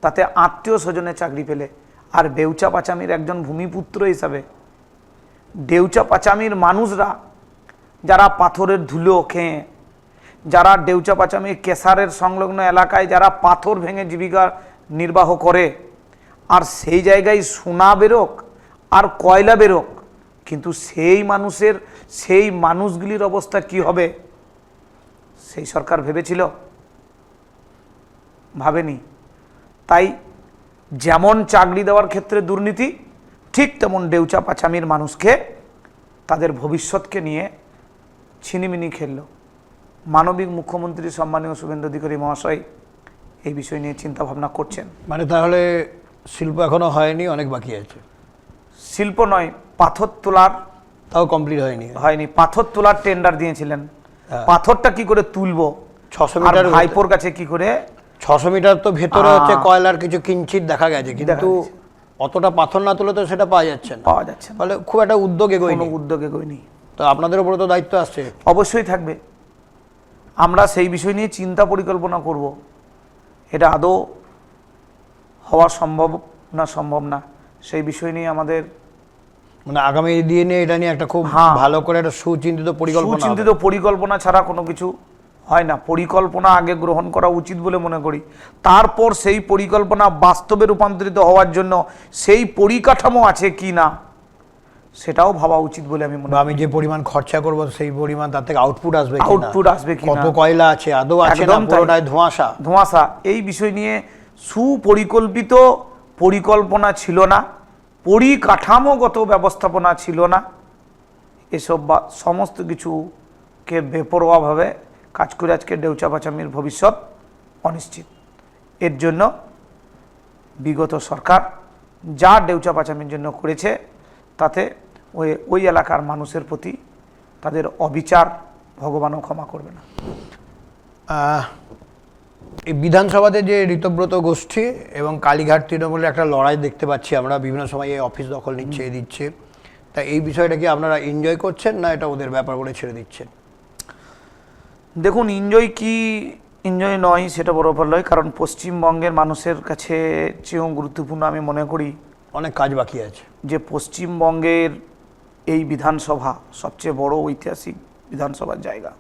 তাতে আত্মীয় স্বজনের চাকরি পেলে। আর ডেউচা পাচামির একজন ভূমিপুত্র হিসাবে ডেউচা পাচামির মানুষরা যারা পাথরের ধুলো খেয়ে, যারা ডেউচা পাচামির কেশারের সংলগ্ন এলাকায় যারা পাথর ভেঙে জীবিকা নির্বাহ করে, আর সেই জায়গায় সোনা বেরোক আর কয়লা বেরোক, কিন্তু সেই মানুষগুলির অবস্থা কি হবে সেই সরকার ভেবেছিল? ভাবেনি। তাই যেমন চাকরি দেওয়ার ক্ষেত্রে দুর্নীতি, ঠিক তেমন ডেউচা পাচামির মানুষকে তাদের ভবিষ্যৎকে নিয়ে ছিনিমিনি খেলল। মানবিক মুখ্যমন্ত্রী সম্মানীয় শুভেন্দু অধিকারী মহাশয় এই বিষয় নিয়ে চিন্তা ভাবনা করছেন। মানে তাহলে শিল্প এখনো হয়নি, অনেক বাকি আছে। শিল্প নয়, পাথর তোলার, তাও কমপ্লিট হয়নি। পাথর তোলার টেন্ডার দিয়েছিলেন, পাথরটা কি করে তুলবো, 600 মিটার ভাইপোর কাছে কি করে, 600 মিটার তো ভেতরে হচ্ছে কয়লার কিছু কিঞ্চিত দেখা গেছে, কিন্তু অতটা পাথর না তুলে তো সেটা পাওয়া যাচ্ছে না। ফলে খুব একটা উদ্যোগ এগোয়নি। তো আপনাদের উপরে তো দায়িত্ব আসছে। অবশ্যই থাকবে। আমরা সেই বিষয় নিয়ে চিন্তা পরিকল্পনা করব, এটা আদৌ হওয়া সম্ভব না সেই বিষয় নিয়ে আমাদের, মানে আগামী দিনে এটা নিয়ে একটা খুব ভালো করে একটা সুচিন্তিত পরিকল্পনা ছাড়া কোনো কিছু হয় না। পরিকল্পনা আগে গ্রহণ করা উচিত বলে মনে করি, তারপর সেই পরিকল্পনা বাস্তবে রূপান্তরিত হওয়ার জন্য সেই পরিকাঠামো আছে কি না সেটাও ভাবা উচিত বলে আমি মনে করি। আমি যে পরিমাণ খরচা করব সেই পরিমাণ তার থেকে আউটপুট আসবে কি না, কত কয়লা আছে, আদৌ আছে না, পুরোটাই ধোঁয়াশা। এই বিষয় নিয়ে সুপরিকল্পিত পরিকল্পনা ছিল না, পরিকাঠামোগত ব্যবস্থাপনা ছিল না, এসব সমস্ত কিছুকে বেপরোয়াভাবে কাজ করে আজকে ডেউচা পাচামির ভবিষ্যৎ অনিশ্চিত। এর জন্য বিগত সরকার যা ডেউচা পাচামির জন্য করেছে তাতে ওই এলাকার মানুষের প্রতি তাদের অবিচার ভগবানও ক্ষমা করবে না। এই বিধানসভাতে যে ঋতব্রত গোষ্ঠী এবং কালীঘাট তৃণমূলের একটা লড়াই দেখতে পাচ্ছি আমরা, বিভিন্ন সময় এই অফিস দখল নিচ্ছে, দিচ্ছে, তা এই বিষয়টা কি আপনারা এনজয় করছেন না এটা ওদের ব্যাপার বলে ছেড়ে দিচ্ছেন? দেখুন, এনজয় নয় সেটা বড় ব্যাপার নয়, কারণ পশ্চিমবঙ্গের মানুষের কাছে চেয়েও গুরুত্বপূর্ণ আমি মনে করি অনেক কাজ বাকি আছে, যে পশ্চিমবঙ্গের এই বিধানসভা সবচেয়ে বড় ঐতিহাসিক বিধানসভার জায়গা,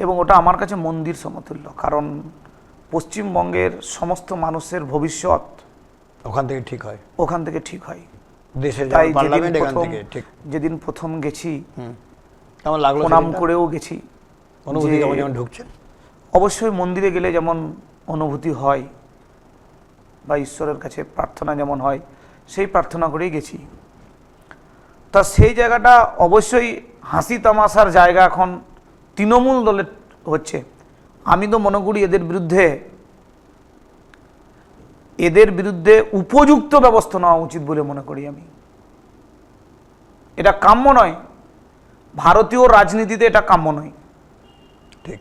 এবং ওটা আমার কাছে মন্দির সমতুল্য, কারণ পশ্চিমবঙ্গের সমস্ত মানুষের ভবিষ্যৎ ওখান থেকে ঠিক হয়। দেশের পার্লামেন্ট এখান থেকে ঠিক। যেদিন প্রথম গেছি, কেমন লাগলো, প্রণাম করেও গেছি, অনুভূতি কেমন যখন ঢুকছেন? অবশ্যই মন্দিরে গেলে যেমন অনুভূতি হয় বা ঈশ্বরের কাছে প্রার্থনা যেমন হয়, সেই প্রার্থনা করেই গেছি। তা সেই জায়গাটা অবশ্যই হাসি তামাশার জায়গা এখন তৃণমূল দলের হচ্ছে। আমি তো মনে করি এদের বিরুদ্ধে এদের বিরুদ্ধে উপযুক্ত ব্যবস্থা নেওয়া উচিত বলে মনে করি আমি। এটা কাম্য নয়, ভারতীয় রাজনীতিতে এটা কাম্য নয়। ঠিক।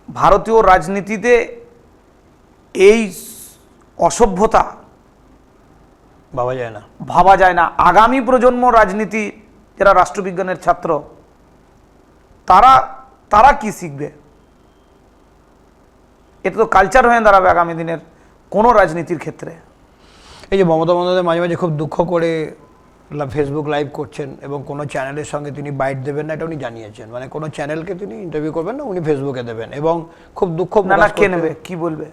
ভারতীয় রাজনীতিতে এই অসভ্যতা ভাবা যায় না। আগামী প্রজন্ম রাজনীতি যারা রাষ্ট্রবিজ্ঞানের ছাত্র তারা কি শিখবে? এটা তো কালচার হয়ে দাঁড়াবে আগামী দিনের কোনো রাজনীতির ক্ষেত্রে। এই যে মমতা বন্দ্যোপাধ্যায় মাঝে মাঝে খুব দুঃখ করে ফেসবুক লাইভ করছেন এবং কোনো চ্যানেলের সঙ্গে তিনি বাইট দেবেন না, এটা উনি জানিয়েছেন। মানে কোনো চ্যানেলকে তিনি ইন্টারভিউ করবেন না, উনি ফেসবুকে দেবেন এবং খুব দুঃখ না কে নেবে, কি বলবে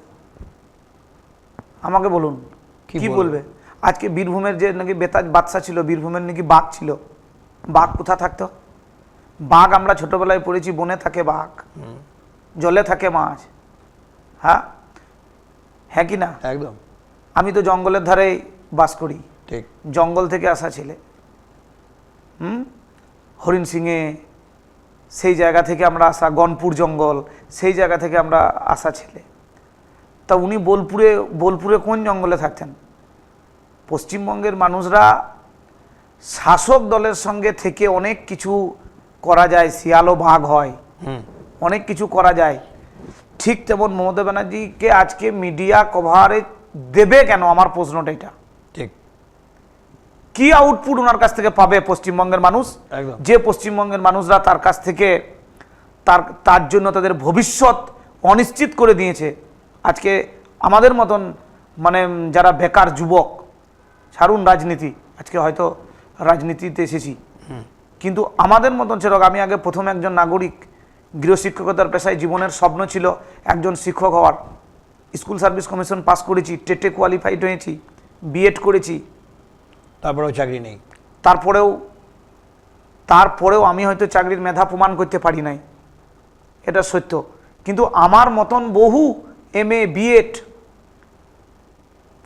আমাকে বলুন, কি বলবে? আজকে বীরভূমের যে নাকি বেতাজ বাদশা ছিল, বীরভূমের নাকি বাঘ ছিল, বাঘ কোথা থাকতো? বাঘ আমরা ছোটবেলায় পড়েছি, বনে থাকে বাঘ, জলে থাকে মাছ। হ্যাঁ, হ্যাঁ কি না? একদম। আমি তো জঙ্গলের ধারে বাস করি, ঠিক, জঙ্গল থেকে আসা ছেলে। হরিণ সিংয়ে সেই জায়গা থেকে আমরা আসা, গনপুর জঙ্গল সেই জায়গা থেকে আমরা আসা ছেলে। তা উনি বোলপুরে কোন জঙ্গলে থাকতেন? পশ্চিমবঙ্গের মানুষরা শাসক দলের সঙ্গে থেকে অনেক কিছু করা যায়, শিয়ালও ভাগ হয়, অনেক কিছু করা যায়। ঠিক তেমন মমতা ব্যানার্জিকে আজকে মিডিয়া কভারেজ দেবে কেন, আমার প্রশ্নটা এটা। ঠিক। কি আউটপুট ওনার কাছ থেকে পাবে পশ্চিমবঙ্গের মানুষ, যে পশ্চিমবঙ্গের মানুষরা তার কাছ থেকে তার জন্য তাদের ভবিষ্যৎ অনিশ্চিত করে দিয়েছে। আজকে আমাদের মতন মানে যারা বেকার যুবক, ছাড়ুন রাজনীতি, আজকে হয়তো রাজনীতিতে এসেছি, কিন্তু আমাদের মতন সেরকম, আমি আগে প্রথম একজন নাগরিক, গৃহশিক্ষকতার পেশায় জীবনের স্বপ্ন ছিল একজন শিক্ষক হওয়ার। স্কুল সার্ভিস কমিশন পাস করেছি, টেটে কোয়ালিফাইড হয়েছি, বিএড করেছি, তারপরেও চাকরি নেই। তারপরেও আমি হয়তো চাকরির মেধা প্রমাণ করতে পারি নাই, এটা সত্য। কিন্তু আমার মতন বহু MA বিএড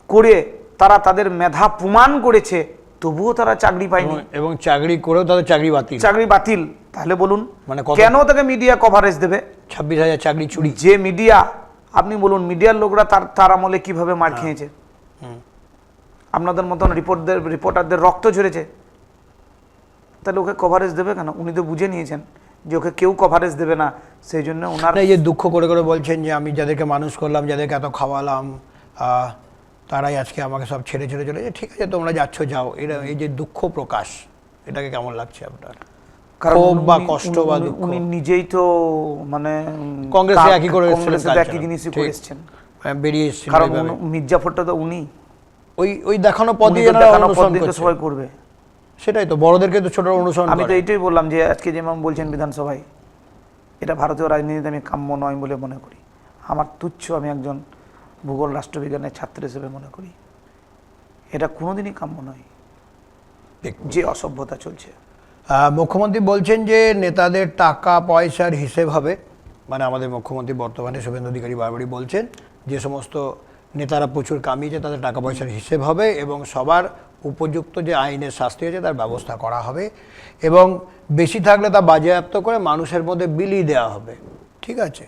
করে তারা তাদের মেধা প্রমাণ করেছে, তবুও তারা চাকরি পায়নি, এবং চাকরি করেও তাদের চাকরি বাতিল। তাহলে বলুন মানে কেন তাকে মিডিয়া কভারেজ দেবে? 26,000 চাকরি চুরি। যে মিডিয়া, আপনি বলুন মিডিয়ার লোকরা তার আমলে কিভাবে মার খেয়েছে? আপনাদের মতন রিপোর্টারদের রক্ত ঝরেছে, তাহলে ওকে কভারেজ দেবে কেন? উনি তো বুঝে নিয়েছেন যে ওকে কেউ কভারেজ দেবে না, সেই জন্য ওনার এই যে দুঃখ করে করে বলছেন যে আমি যাদেরকে মানুষ করলাম, যাদেরকে এত খাওয়ালাম, তারাই আজকে আমাকে সব ছেড়ে চলে যায়। ঠিক আছে, তোমরা যাচ্ছ যাও। এই যে দুঃখ প্রকাশ, এটাকে কেমন লাগছে আপনার? ক্ষোভ বা কষ্ট বা দুঃখ? উনি নিজেই তো মানে কংগ্রেসে একই করে একই জিনিসই করে এসেছেন, বেরিয়ে এসেছেন। কারণ মির্জাফরটা তো উনি ওই দেখানো পদই সবাই করবে, সেটাই তো বড়দেরকে তো ছোট অনুসরণ। আমি তো এইটাই বললাম যে আজকে যেমন বলছেন বিধানসভায়, এটা ভারতীয় রাজনীতিতে আমি কাম্য নয় বলে মনে করি। আমার তুচ্ছ, আমি একজন ভূগোল রাষ্ট্রবিজ্ঞানের ছাত্র হিসেবে মনে করি এটা কোনোদিনই কাম্য নয়, যে অসভ্যতা চলছে। মুখ্যমন্ত্রী বলছেন যে নেতাদের টাকা পয়সার হিসেব হবে, মানে আমাদের মুখ্যমন্ত্রী বর্তমানে শুভেন্দু অধিকারী বারবারই বলছেন যে সমস্ত নেতারা প্রচুর কামিয়েছে তাদের টাকা পয়সার হিসেব হবে এবং সবার উপযুক্ত যে আইনের শাস্তি আছে তার ব্যবস্থা করা হবে এবং বেশি থাকলে তা বাজেয়াপ্ত করে মানুষের মধ্যে বিলিয়ে দেওয়া হবে। ঠিক আছে,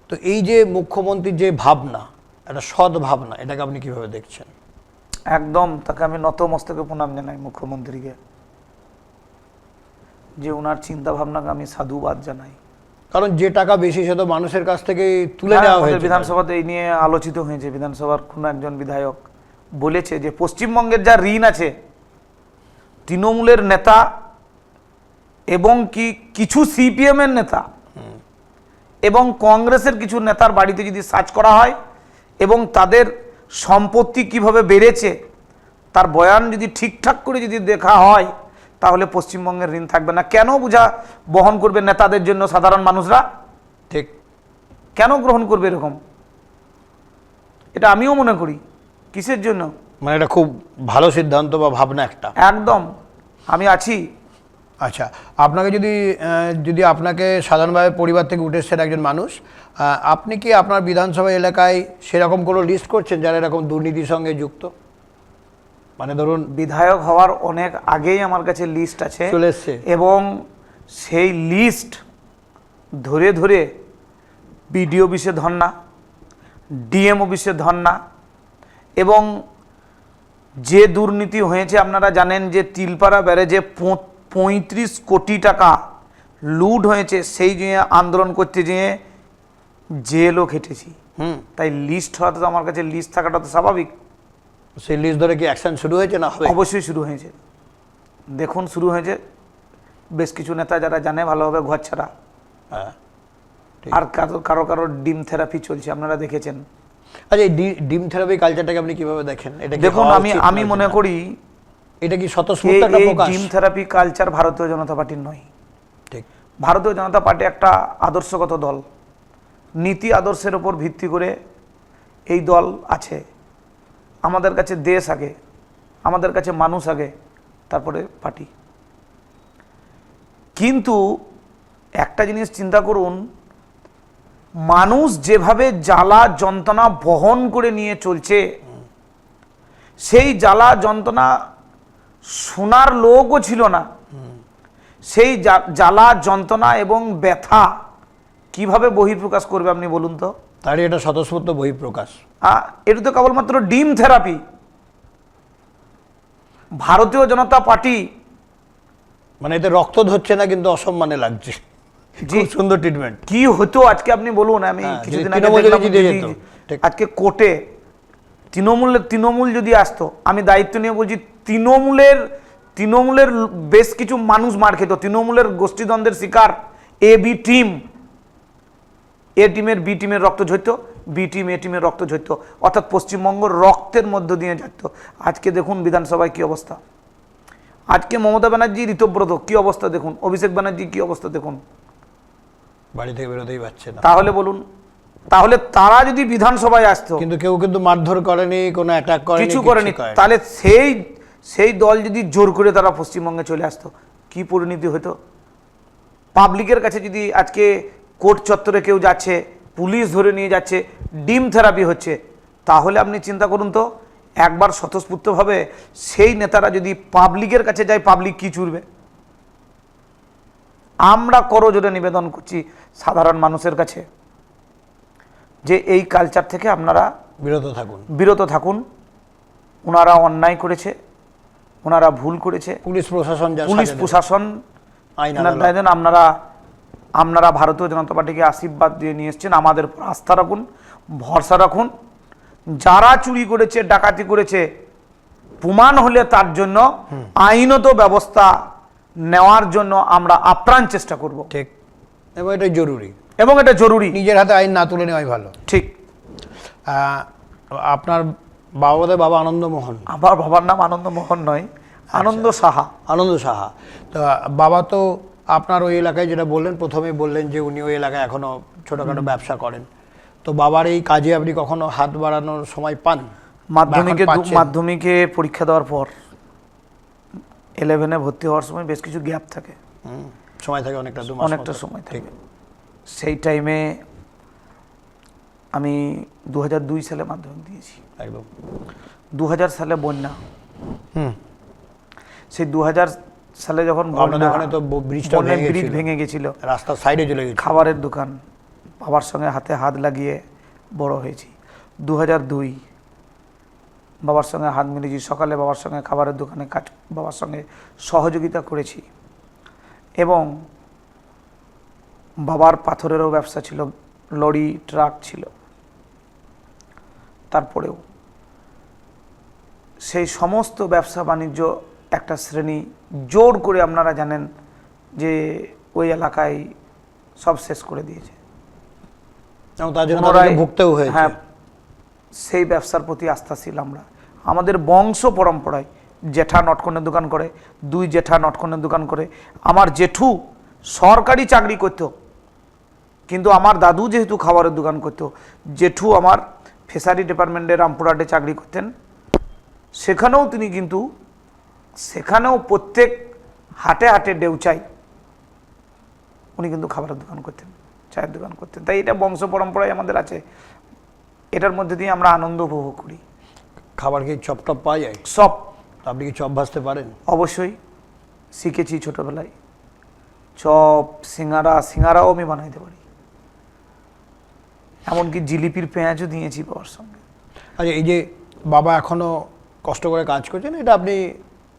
তো এই যে মুখ্যমন্ত্রীর যে ভাবনা, একটা সৎ ভাবনা, এটাকে আপনি কিভাবে দেখছেন? একদম, তাকে আমি নত মস্তকে প্রণাম জানাই মুখ্যমন্ত্রীকে, যে ওনার চিন্তা ভাবনাকে আমি সাধুবাদ জানাই। কারণ যে টাকা বেশি সে তো মানুষের কাছ থেকে তুলে নেওয়া হয়েছে। বিধানসভাতে এই নিয়ে আলোচিত হয়েছে, বিধানসভার কোনো একজন বিধায়ক বলেছে যে পশ্চিমবঙ্গের যা ঋণ আছে, তৃণমূলের নেতা এবং কিছু CPM এর নেতা এবং কংগ্রেসের কিছু নেতার বাড়িতে যদি সার্চ করা হয় এবং তাদের সম্পত্তি কিভাবে বেড়েছে তার বয়ান যদি ঠিকঠাক করে যদি দেখা হয়, তাহলে পশ্চিমবঙ্গের ঋণ থাকবে না। কেন বোঝা বহন করবে নেতাদের জন্য সাধারণ মানুষরা? ঠিক, কেন গ্রহণ করবে এরকম? এটা আমিও মনে করি। কিসের জন্য? মানে এটা খুব ভালো সিদ্ধান্ত বা ভাবনা একটা। একদম, আমি আছি। আচ্ছা, আপনাকে যদি আপনাকে সাধারণভাবে পরিবার থেকে উঠে এসেছেন একজন মানুষ, আপনি কি আপনার বিধানসভা এলাকায় সেরকম কোনো লিস্ট করছেন যারা এরকম দুর্নীতির সঙ্গে যুক্ত? মানে ধরুন বিধায়ক হওয়ার অনেক আগেই আমার কাছে লিস্ট আছে, চলে এসছে, এবং সেই লিস্ট ধরে ধরে BDO অফিসে ধর্না, DM অফিসে ধর্না, এবং যে দুর্নীতি হয়েছে আপনারা জানেন যে তিলপাড়া ব্যারেজে 35 কোটি টাকা লুট হয়েছে, সেই যে আন্দোলন করতে যেয়ে জেলও খেটেছি। তাই লিস্ট হওয়াতে তো আমার কাছে লিস্ট থাকাটা তো স্বাভাবিক। সেই লিস্ট ধরে কি অ্যাকশন শুরু হয়েছে না হবে? অবশ্যই শুরু হয়েছে, দেখুন শুরু হয়েছে। বেশ কিছু নেতা যারা জানে ভালোভাবে ঘর ছাড়া, হ্যাঁ, ঠিক। আর কারো কারো ডিম থেরাপি চলছে, আপনারা দেখেছেন। আচ্ছা, এই ডিম থেরাপি কালচারটাকে আপনি কিভাবে দেখেন? এটা কি দেখুন, হওয়া আমি উচিত আমি নয় মনে কিনা? করি এটা কি স্বতঃস্ফূর্ত একটা এই প্রকাশ? ডিম থেরাপি কালচার ভারতীয় জনতা পার্টির নয়। ঠিক। ভারতীয় জনতা পার্টি একটা আদর্শগত দল, নীতি আদর্শের ওপর ভিত্তি করে এই দল আছে। আমাদের কাছে দেশ আগে, আমাদের কাছে মানুষ আগে, তারপরে পার্টি। কিন্তু একটা জিনিস চিন্তা করুন, মানুষ যেভাবে জ্বালা যন্ত্রণা বহন করে নিয়ে চলছে, সেই জ্বালা যন্ত্রণা শোনার লোকও ছিল না। সেই জ্বালা যন্ত্রণা এবং ব্যথা কিভাবে বহিঃপ্রকাশ করবে আপনি বলুন তো? তারই এটা স্বতঃস্ফূর্ত বহিঃপ্রকাশ। এটা তো কেবলমাত্র ডিম থেরাপি। ভারতীয় জনতা পার্টি মানে এতে রক্ত ধরছে না, কিন্তু অসম্মানে লাগছে। জি, খুব সুন্দর ট্রিটমেন্ট। কি হতো আজকে আপনি বলুন। আমি হ্যাঁ, কিছুদিন যদি আগে তৃণমূল দেখলাম যদি জিতে যদি যেত, ঠিক। আজকে কোর্টে তৃণমূল যদি আসতো, আমি দায়িত্ব নিয়ে বলছি, তৃণমূলের বেশ কিছু মানুষ মার খেত। তৃণমূলের গোষ্ঠীদ্বন্দ্বের শিকার এ বি টিম, এ টিমের বি টিমের রক্ত ঝরত, বি টিম এ টিমের রক্ত ঝরত, অর্থাৎ পশ্চিমবঙ্গ রক্তের মধ্য দিয়ে যেত। আজকে দেখুন বিধানসভায় কি অবস্থা। আজকে মমতা ব্যানার্জি, ঋতব্রত কি অবস্থা দেখুন, অভিষেক ব্যানার্জি কি অবস্থা দেখুন। বাড়ি থেকে বেরোতেই পারছে না। তাহলে বলুন, তাহলে তারা যদি বিধানসভায় আসতো, কিন্তু কেউ কিন্তু মারধর করেনি, কোনো অ্যাটাক করেনি, কিছু করেনি, তাহলে সেই দল যদি জোর করে তারা পশ্চিমবঙ্গে চলে আসতো, কি পরিণতি হতো? পাবলিকের কাছে যদি আজকে কোর্ট চত্বরে কেউ যাচ্ছে, পুলিশ ধরে নিয়ে যাচ্ছে, ডিম থেরাপি হচ্ছে, তাহলে আপনি চিন্তা করুন তো, একবার স্বতঃস্ফূর্তভাবে সেই নেতারা যদি পাবলিকের কাছে যায়, পাবলিক কি চুরবে? আমরা করজোড়ে নিবেদন করছি সাধারণ মানুষের কাছে যে এই কালচার থেকে আপনারা বিরত থাকুন। ওনারা অন্যায় করেছে, ওনারা ভুল করেছে। পুলিশ প্রশাসন আপনারা ভারতীয় জনতা পার্টিকে আশীর্বাদ দিয়ে নিয়ে এসছেন। আমাদের উপর আস্থা রাখুন, ভরসা রাখুন। যারা চুরি করেছে, ডাকাতি করেছে, প্রমাণ হলে তার জন্য আইনত ব্যবস্থা নেওয়ার জন্য আমরা আপ্রাণ চেষ্টা করব। ঠিক, এবং এটা জরুরি। নিজের হাতে আইন না তুলে নেওয়াই ভালো। ঠিক। আপনার বাবা আনন্দমোহন? আমার বাবার নাম আনন্দমোহন নয়, আনন্দ সাহা। আনন্দ সাহা। তো বাবা তো আপনার ওই এলাকায়, যেটা বললেন প্রথমেই বললেন যে উনি ওই এলাকায় এখনো ছোটখাটো ব্যবসা করেন, তো বাবার এই কাজে আপনি কখনো হাত বাড়ানোর সময় পান? মাধ্যমিকে পরীক্ষা দেওয়ার পর 11-এ ভর্তি হওয়ার সময় বেশ কিছু গ্যাপ থাকে, সময় থাকে অনেকটা সময় থাকে। সেই টাইমে আমি 2002 সালে মাধ্যমিক দিয়েছি। একদম 2000 সালে বন্যা। সেই 2000 সালে যখন ব্রিজ ভেঙে গেছিল, রাস্তার সাইডে চলে গেছিল, খাবারের দোকান, বাবার সঙ্গে হাতে হাত লাগিয়ে বড় হয়েছি। 2002 বাবার সঙ্গে হাত মিলিয়েছি, সকালে বাবার সঙ্গে খাবারের দোকানে কাজ, বাবার সঙ্গে সহযোগিতা করেছি। এবং বাবার পাথরেরও ব্যবসা ছিল, লরি ট্রাক ছিল। তারপরেও সেই সমস্ত ব্যবসা বাণিজ্য একটা শ্রেণী জোর করে, আপনারা জানেন যে ওই এলাকায় সব শেষ করে দিয়েছে। হ্যাঁ, সেই ব্যবসার প্রতি আস্থাশীল আমরা। আমাদের বংশ পরম্পরায় জেঠা নটকনের দোকান করে, 2 জেঠা নটকনের দোকান করে। আমার জেঠু সরকারি চাকরি করতো, কিন্তু আমার দাদু যেহেতু খাবারের দোকান করতো, জেঠু আমার ফিশারি ডিপার্টমেন্টে রামপুরহাটে চাকরি করতেন। সেখানেও তিনি কিন্তু প্রত্যেক হাটে হাটে ডেউচাই উনি কিন্তু খাবারের দোকান করতেন, চায়ের দোকান করতেন। তাই এটা বংশ পরম্পরায় আমাদের আছে, এটার মধ্যে দিয়ে আমরা আনন্দ উপভোগ করি। খাবার কি চপ টপ পাওয়া যায়? সব। আপনি কি চপ ভাজতে পারেন? অবশ্যই শিখেছি ছোটবেলায়। চপ, সিঙ্গারাও আমি বানাইতে পারি, এমনকি জিলিপির পেঁয়াজও দিয়েছি বাবার সঙ্গে। আচ্ছা, এই যে বাবা এখনও কষ্ট করে কাজ করছেন, এটা আপনি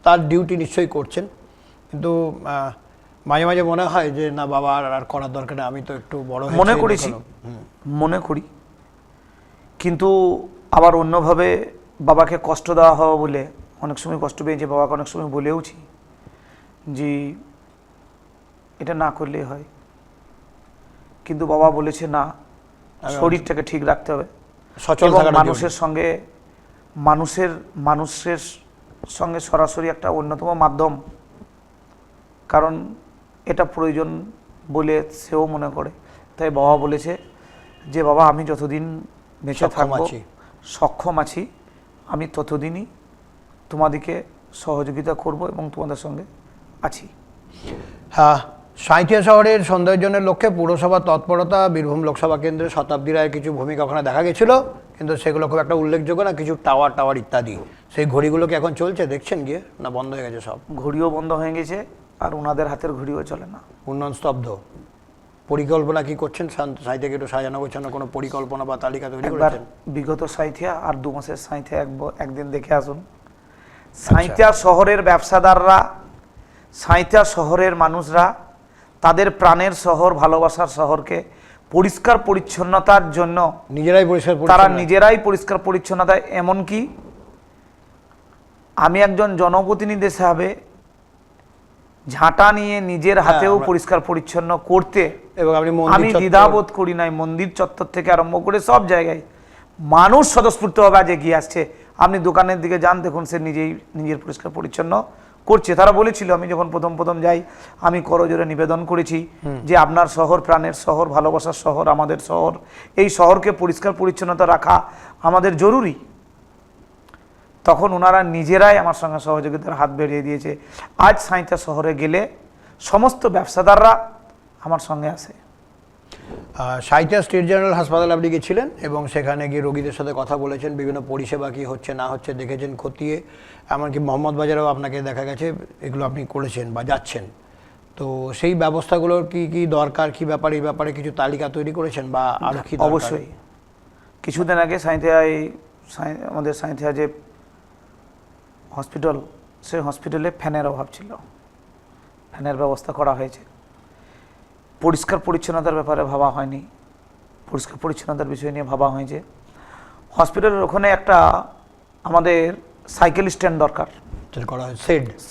তার ডিউটি নিশ্চয়ই করছেন, কিন্তু মাঝে মাঝে মনে হয় যে না বাবা আর করার দরকার নেই, আমি তো একটু বড় হয়েছি, মনে করেছি, মনে করি, কিন্তু আবার অন্যভাবে বাবাকে কষ্ট দেওয়া হবে বলে অনেক সময় কষ্ট পেয়েছি, বাবাকে অনেক সময় বলেওছি যে এটা না করলেই হয়, কিন্তু বাবা বলেছে না, শরীরটাকে ঠিক রাখতে হবে, সচল এবং থাকাটা মানুষের সঙ্গে মানুষের সঙ্গে সরাসরি একটা অন্যতম মাধ্যম, কারণ এটা প্রয়োজন বলে সেও মনে করে। তাই বাবা বলেছে যে বাবা আমি যতদিন বেঁচে থাকবো, সক্ষম আছি, আমি ততদিনই তোমাদেরকে সহযোগিতা করব এবং তোমাদের সঙ্গে আছি। হ্যাঁ, সাঁইথিয়া শহরের সৌন্দর্যনের লক্ষ্যে পুরসভার তৎপরতা, বীরভূম লোকসভা কেন্দ্রের শতাব্দী রায়ের কিছু ভূমিকা ওখানে দেখা গেছিল, কিন্তু সেগুলো খুব একটা উল্লেখযোগ্য না, কিছু টাওয়ার ইত্যাদি। সেই ঘড়িগুলো কি এখন চলছে দেখছেন গিয়ে, না বন্ধ হয়ে গেছে সব? ঘড়িও বন্ধ হয়ে গেছে, আর ওনাদের হাতের ঘড়িও চলে না, উন্নয়ন স্তব্ধ। পরিকল্পনা কি করছেন সাঁইথিয়াকে একটু সাজানো গোছানো কোনো পরিকল্পনা বা তালিকা তৈরি করেছেন? বিগত সাঁইথিয়া আর 2 মাসের সাঁইথিয়া একদিন দেখে আসুন। সাঁইথিয়া শহরের ব্যবসাদাররা, সাঁইথিয়া শহরের মানুষরা তাদের প্রাণের শহর, ভালোবাসার শহরকে পরিষ্কার পরিচ্ছন্নতার জন্য তারা নিজেরাই পরিষ্কার পরিচ্ছন্নতায়, এমনকি আমি একজন জনপ্রতিনিধি হিসাবে ঝাঁটা নিয়ে নিজের হাতেও পরিষ্কার পরিচ্ছন্ন করতে এবং আমি দ্বিধাবোধ করি নাই। মন্দির চত্বর থেকে আরম্ভ করে সব জায়গায় মানুষ স্বতঃস্ফূর্তভাবে আজ এগিয়ে আসছে। আপনি দোকানের দিকে যান, দেখুন সে নিজের পরিষ্কার পরিচ্ছন্ন করছে। তারা বলেছিল, আমি যখন প্রথম যাই আমি করজোরে নিবেদন করেছি যে আপনার শহর প্রাণের শহর, ভালোবাসার শহর, আমাদের শহর, এই শহরকে পরিষ্কার পরিচ্ছন্নতা রাখা আমাদের জরুরি। তখন ওনারা নিজেরাই আমার সঙ্গে সহযোগিতার হাত বেরিয়ে দিয়েছে। আজ সাঁইথিয়া শহরে গেলে সমস্ত ব্যবসাদাররা আমার সঙ্গে আসে। সাঁইথিয়া স্টেট জেনারেল হাসপাতালে আপনি গিয়েছিলেন এবং সেখানে গিয়ে রোগীদের সাথে কথা বলেছেন, বিভিন্ন পরিষেবা কি হচ্ছে না হচ্ছে দেখেছেন খতিয়ে, এমনকি মোহাম্মদ বাজারেও আপনাকে দেখা গেছে এগুলো আপনি করেছেন বা যাচ্ছেন। তো সেই ব্যবস্থাগুলোর কি কি দরকার, কি ব্যাপারে, এই ব্যাপারে কিছু তালিকা তৈরি করেছেন বা আরও কি? অবশ্যই। কিছুদিন আগে আমাদের সাঁইথিয়া যে হসপিটাল, সেই হসপিটালে ফ্যানের অভাব ছিল, ফ্যানের ব্যবস্থা করা হয়েছে। পরিষ্কার পরিচ্ছন্নতার ব্যাপারে ভাবা হয়নি, পরিষ্কার পরিচ্ছন্নতার বিষয় নিয়ে ভাবা হয়েছে। হসপিটালের ওখানে একটা আমাদের সাইকেল স্ট্যান্ড দরকার,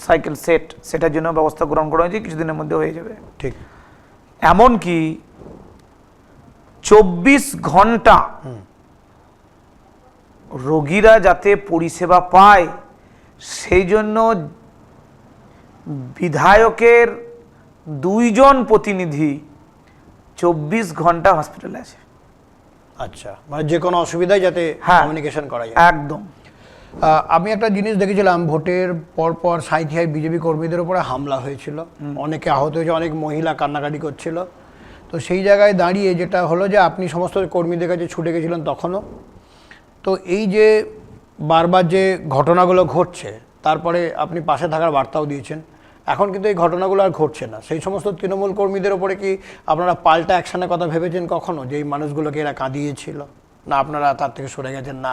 সাইকেল সেট, সেটার জন্য ব্যবস্থা গ্রহণ করা হয়েছে, কিছুদিনের মধ্যে হয়ে যাবে। ঠিক। এমনকি 24 ঘন্টা রোগীরা যাতে পরিষেবা পায় সেই জন্য বিধায়কের 2 জন প্রতিনিধি 24 ঘন্টা হসপিটালে আছে। আচ্ছা, মানে যে কোনো অসুবিধায় যাতে কমিউনিকেশন করা যায়। একদম। আমি একটা জিনিস দেখেছিলাম, ভোটের পরপর সাঁইথিয়ায় বিজেপি কর্মীদের উপরে হামলা হয়েছিল, অনেকে আহত হয়েছে, অনেক মহিলা কান্নাকাটি করছিল। তো সেই জায়গায় দাঁড়িয়ে যেটা হলো যে আপনি সমস্ত কর্মীদের কাছে ছুটে গেছিলেন তখনও, তো এই যে বারবার যে ঘটনাগুলো ঘটছে তারপরে আপনি পাশে থাকার বার্তাও দিয়েছেন, এখন কিন্তু এই ঘটনাগুলো আর ঘটছে না। সেই সমস্ত তৃণমূল কর্মীদের ওপরে কি আপনারা পাল্টা অ্যাকশনের কথা ভেবেছেন কখনো, যে এই মানুষগুলোকে এরা কাঁদিয়েছিল, না আপনারা তার থেকে সরে গেছেন, না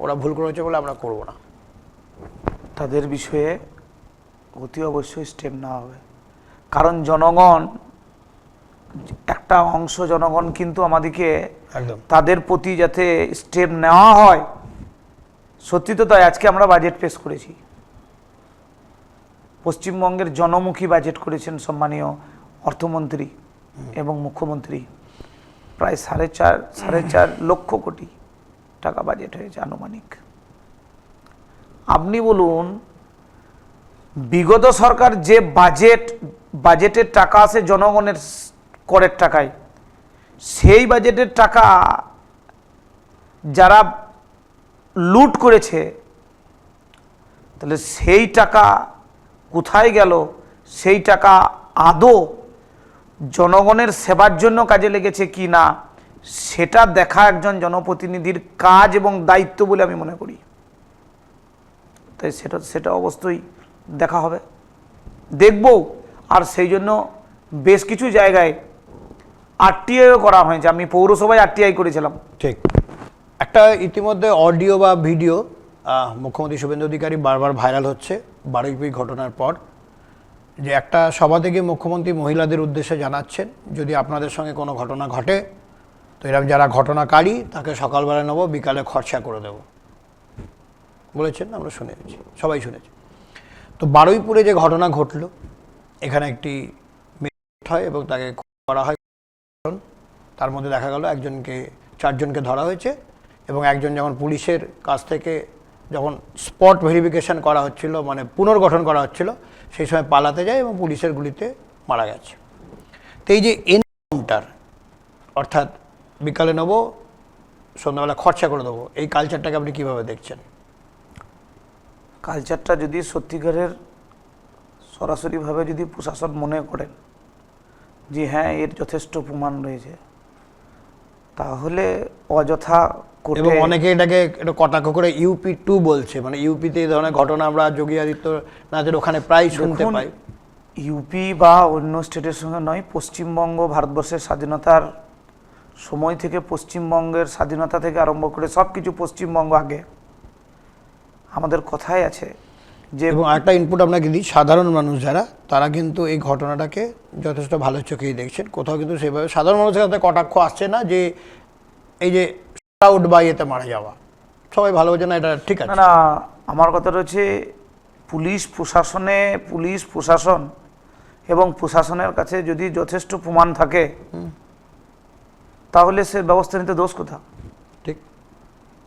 ওরা ভুল করেছে বলে আমরা করব না? তাদের বিষয়ে অতি অবশ্যই স্টেপ নেওয়া হবে, কারণ জনগণ, একটা অংশ জনগণ কিন্তু আমাদেরকে তাদের প্রতি যাতে স্টেপ নেওয়া হয়। সত্যি তো তাই। আজকে আমরা বাজেট পেশ করেছি, পশ্চিমবঙ্গের জনমুখী বাজেট করেছেন সম্মানীয় অর্থমন্ত্রী এবং মুখ্যমন্ত্রী। প্রায় 4.5 লক্ষ কোটি টাকা বাজেট হয়েছে আনুমানিক। আপনি বলুন, বিগত সরকার যে বাজেটের টাকা আছে জনগণের করের টাকায়, সেই বাজেটের টাকা যারা লুট করেছে, তাহলে সেই টাকা কোথায় গেল? সেই টাকা আদৌ জনগণের সেবার জন্য কাজে লেগেছে কি না, সেটা দেখা একজন জনপ্রতিনিধির কাজ এবং দায়িত্ব বলে আমি মনে করি। তাই সেটা অবশ্যই দেখা হবে, দেখব। আর সেই জন্য বেশ কিছু জায়গায় আরটিআইও করা হয়েছে। আমি পৌরসভায় আরটিআই করেছিলাম। ঠিক। একটা ইতিমধ্যে অডিও বা ভিডিও মুখ্যমন্ত্রী শুভেন্দু অধিকারী বারবার ভাইরাল হচ্ছে বারুইপুর ঘটনার পর, যে একটা সভা থেকে মুখ্যমন্ত্রী মহিলাদের উদ্দেশ্যে জানাচ্ছেন, যদি আপনাদের সঙ্গে কোনো ঘটনা ঘটে তো এরকম যারা ঘটনাকারী তাকে সকালবেলা নেবো, বিকালে খরচা করে দেবো বলেছেন। আমরা শুনেছি, সবাই শুনেছি। তো বারুইপুরে যে ঘটনা ঘটলো, এখানে একটি মেয়ে হয় এবং তাকে করা হয়, তার মধ্যে দেখা গেল চারজনকে ধরা হয়েছে এবং একজন যখন পুলিশের কাছ থেকে যখন স্পট ভেরিফিকেশন করা হচ্ছিল, মানে পুনর্গঠন করা হচ্ছিল, সেই সময় পালাতে যায় এবং পুলিশের গুলিতে মারা গেছে। তো এই যে এনকাউন্টার, অর্থাৎ বিকালে নেবো সন্ধ্যাবেলা খরচা করে দেবো, এই কালচারটাকে আপনি কীভাবে দেখছেন? কালচারটা যদি সত্যিকারের সরাসরিভাবে যদি প্রশাসন মনে করেন যে হ্যাঁ এর যথেষ্ট প্রমাণ রয়েছে, তাহলে অযথা এবং অনেকে এটাকে কটাক্ষ করে ইউপি 2 বলছে, মানে ইউপিতে এই ধরনের ঘটনা আমরা যোগী আদিত্যনাথের ওখানে প্রায় শুনতে পাই। ইউপি বা অন্য স্টেটের সঙ্গে নয়, পশ্চিমবঙ্গ ভারতবর্ষের স্বাধীনতার সময় থেকে, পশ্চিমবঙ্গের স্বাধীনতা থেকে আরম্ভ করে সব কিছু পশ্চিমবঙ্গ আগে। আমাদের কথাই আছে যে, এবং একটা ইনপুট আপনাকে দিই, সাধারণ মানুষ যারা, তারা কিন্তু এই ঘটনাটাকে যথেষ্ট ভালো চোখেই দেখছেন। কোথাও কিন্তু সেভাবে সাধারণ মানুষের কাছে কটাক্ষ আসছে না যে এই যে আউট বা ইয়েতে মারা যাওয়া, সবাই ভালো বোঝে না, এটা ঠিক আছে না। আমার কথাটা হচ্ছে পুলিশ প্রশাসন এবং প্রশাসনের কাছে যদি যথেষ্ট প্রমাণ থাকে তাহলে সে ব্যবস্থা নিতে দোষ কোথা? ঠিক।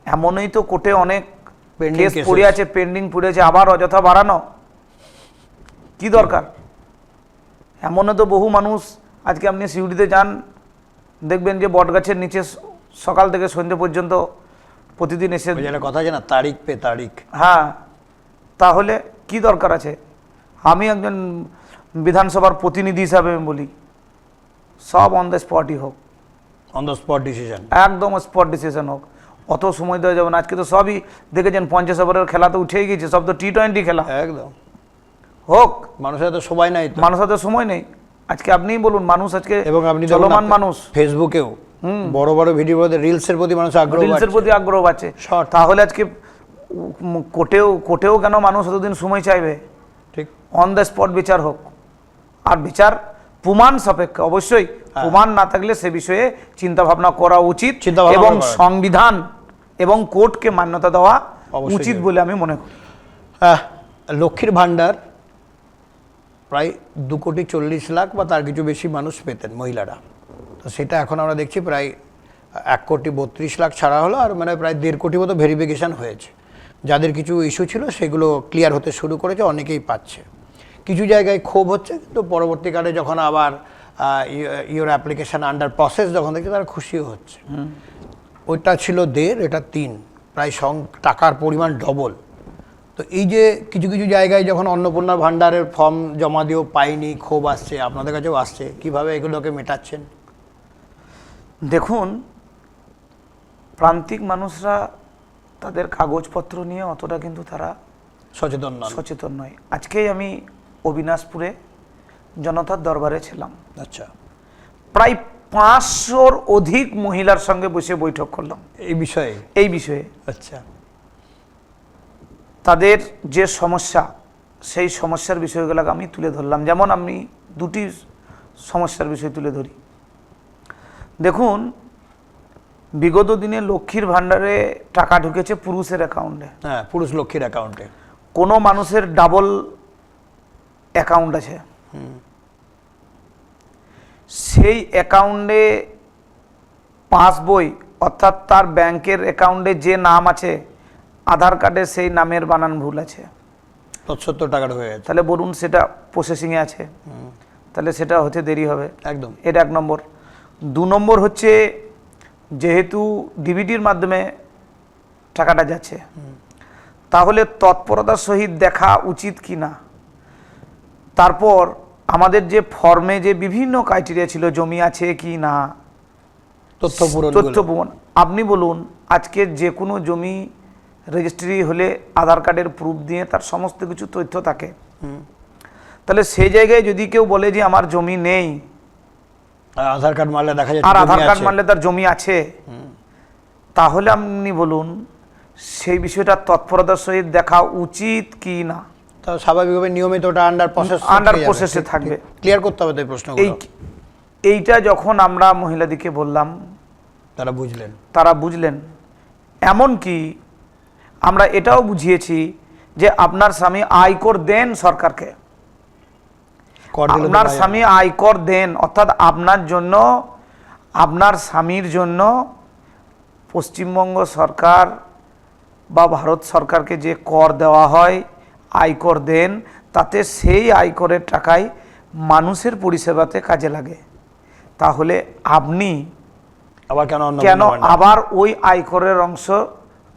এমনই তো কোর্টে অনেক Pending কেস cases পড়ে আছে, পেন্ডিং পড়ে আছে, আবার অযথা বাড়ানো কি দরকার? এমনও তো বহু মানুষ, আজকে আপনি সিউড়িতে যান, দেখবেন যে বটগাছের নিচে সকাল থেকে সন্ধ্যে পর্যন্ত প্রতিদিন এসে কথা আছে না, তারিখ পে তারিখ। হ্যাঁ, তাহলে কি দরকার আছে? আমি একজন বিধানসভার প্রতিনিধি হিসাবে আমি বলি, সব অন দ্য স্পটই হোক, অন দ্য স্পট ডিসিশন, একদম স্পট ডিসিশন হোক। অত সময় দেওয়া যাবে না। আজকে তো সবই দেখেছেন 50 ওভারের খেলা তো উঠেই গেছে, সব তো T20 খেলা। একদম হোক, মানুষের তো সময় নাই, মানুষের তো সময় নেই। আজকে আপনিই বলুন, মানুষ আজকে এবং আপনি চলমান মানুষ, ফেসবুকেও বড় বড় ভিডিও, রিলসের প্রতি মানুষ আগ্রহ, রিলসের প্রতি আগ্রহ আছে। তাহলে আজকে কোর্টেও কেন মানুষ এতদিন সময় চাইবে? ঠিক, অন দ্য স্পট বিচার হোক, আর বিচার প্রমাণ সাপেক্ষে অবশ্যই। প্রমাণ না থাকলে সে বিষয়ে চিন্তা ভাবনা করা উচিত এবং সংবিধান এবং কোর্টকে মান্যতা দেওয়া উচিত বলে আমি মনে করি। লক্ষ্মীর ভাণ্ডার প্রায় 2,40,00,000 বা তার কিছু বেশি মানুষ পেতেন মহিলারা, তো সেটা এখন আমরা দেখছি প্রায় 1,32,00,000 ছাড়া হলো, আর মানে প্রায় 1.5 কোটি মতো ভেরিফিকেশান হয়েছে। যাদের কিছু ইস্যু ছিল সেগুলো ক্লিয়ার হতে শুরু করেছে, অনেকেই পাচ্ছে। কিছু জায়গায় ক্ষোভ হচ্ছে, কিন্তু পরবর্তীকালে যখন আবার ইওর অ্যাপ্লিকেশান আন্ডার প্রসেস যখন দেখছে, তারা খুশিও হচ্ছে। ওইটা ছিল 1.5, এটা 3, প্রায় টাকার পরিমাণ ডবল। তো এই যে কিছু কিছু জায়গায় যখন অন্নপূর্ণা ভাণ্ডারের ফর্ম জমা দিয়েও পাইনি, ক্ষোভ আসছে, আপনাদের কাছেও আসছে, কিভাবে এগুলোকে মেটাচ্ছেন? দেখুন, প্রান্তিক মানুষরা তাদের কাগজপত্র নিয়ে অতটা কিন্তু তারা সচেতন নয়। আজকেই আমি অবিনাশপুরে জনতার দরবারে ছিলাম। আচ্ছা, প্রায় 500-র অধিক মহিলার সঙ্গে বসে বৈঠক করলাম এই বিষয়ে। আচ্ছা, তাদের যে সমস্যা, সেই সমস্যার বিষয়গুলোকে আমি তুলে ধরলাম। যেমন আমি 2টি সমস্যার বিষয় তুলে ধরি। দেখুন, বিগত দিনে লক্ষ্মীর ভাণ্ডারে টাকা ঢুকেছে পুরুষের অ্যাকাউন্টে। হ্যাঁ, পুরুষ লক্ষ্মীর অ্যাকাউন্টে। কোনো মানুষের ডাবল অ্যাকাউন্ট আছে, সেই অ্যাকাউন্টে পাসবই, অর্থাৎ তার ব্যাংকের অ্যাকাউন্টে যে নাম আছে, আধার কার্ডে সেই নামের বানান ভুল আছে, 70 টাকার হয়ে গেছে। তাহলে বলুন, সেটা প্রসেসিংয়ে আছে, তাহলে সেটা হতে দেরি হবে। একদম, এটা 1 নম্বর। 2 নম্বর হচ্ছে, যেহেতু ডিবিটির মাধ্যমে টাকাটা যাচ্ছে, তাহলে তৎপরতার সহিত দেখা উচিত কি না। তারপর আমাদের যে ফর্মে যে বিভিন্ন ক্রাইটেরিয়া ছিল, জমি আছে কি না, তথ্য পূরণ। আপনি বলুন, আজকে যে কোনো জমি রেজিস্ট্রি হলে আধার কার্ডের প্রুফ দিয়ে তার সমস্ত কিছু তথ্য থাকে, তাহলে সেই জায়গায় যদি কেউ বলে যে আমার জমি নেই, আধার কার্ড মারলে দেখা যাচ্ছে, আর আধার কার্ড মারলে তার জমি আছে, তাহলে আপনি বলুন সেই বিষয়টা তৎপরতার সহিত দেখা উচিত কি না। তো স্বাভাবিকভাবে নিয়মিত ওটা আন্ডার প্রসেসে থাকবে। ক্লিয়ার করতে হবে এই প্রশ্ন। এইটা যখন আমরা মহিলাদিকে বললাম, তারা বুঝলেন। এমনকি আমরা এটাও বুঝিয়েছি যে আপনার স্বামী আয়কর দেন সরকারকে, আপনার স্বামী আয়কর দেন, অর্থাৎ আপনার জন্য, আপনার স্বামীর জন্য পশ্চিমবঙ্গ সরকার বা ভারত সরকারকে যে কর দেওয়া হয়, আয়কর দেন, তাতে সেই আয়করের টাকায় মানুষের পরিষেবাতে কাজে লাগে। তাহলে আপনি আবার কেন আবার ওই আয়করের অংশ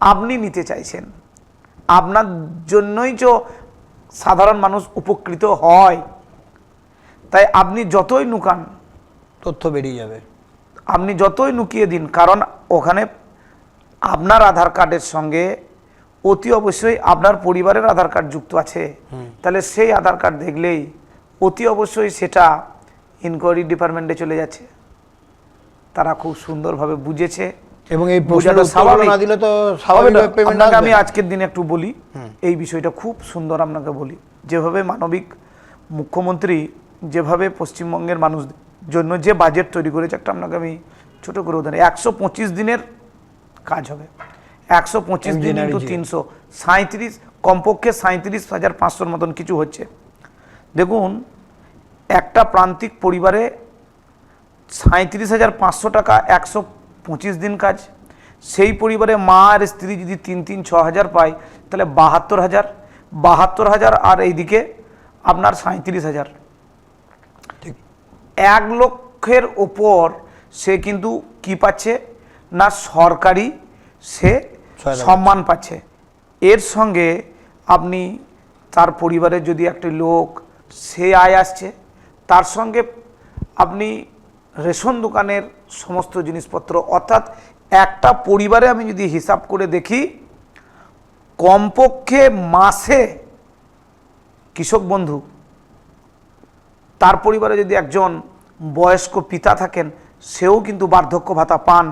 আপনি নিতে চাইছেন? আপনার জন্যই তো সাধারণ মানুষ উপকৃত হয়। তাই আপনি যতই নুকান, তথ্য বেরিয়ে যাবে, আপনি যতই নুকিয়ে দিন, কারণ ওখানে আপনার আধার কার্ডের সঙ্গে অতি অবশ্যই আপনার পরিবারের আধার কার্ড যুক্ত আছে। তাহলে সেই আধার কার্ড দেখলেই অতি অবশ্যই সেটা ইনকোয়ারি ডিপার্টমেন্টে চলে যাচ্ছে। তারা খুব সুন্দরভাবে বুঝেছে এবং এই প্রশ্নটা না দিলে তো স্বাভাবিক পেমেন্ট আসবে। আমি আজকের দিনে একটু বলি, এই বিষয়টা খুব সুন্দর আপনাকে বলি। যেভাবে মানবিক মুখ্যমন্ত্রী যেভাবে পশ্চিমবঙ্গের মানুষদের জন্য যে বাজেট তৈরি করেছে, একটা আপনাকে আমি ছোট করে উদাহরণ, 125 দিনের কাজ হবে। 125 দিন ইন্টু 337, কমপক্ষে 37,500 মতন কিছু হচ্ছে। দেখুন, একটা প্রান্তিক পরিবারে 37,500 টাকা 125 দিন কাজ। সেই পরিবারে মা আর স্ত্রী যদি 3,6,000 পায়, তাহলে 72,000 আর এইদিকে আপনার 37,000, 1 লক্ষের ওপর সে কিন্তু কি পাচ্ছে না, সরকারি সে সম্মান পাচ্ছে। এর সঙ্গে আপনি তার পরিবারের যদি একটি লোক সে আয় আসছে, তার সঙ্গে আপনি রেশন দোকানের সমস্ত জিনিসপত্র, অর্থাৎ একটা পরিবারে আমি যদি হিসাব করে দেখি, কমপক্ষে মাসে কৃষক বন্ধু, তার পরিবারে যদি একজন বয়স্ক পিতা থাকেন, সেও কিন্তু বার্ধক্য ভাতা পান,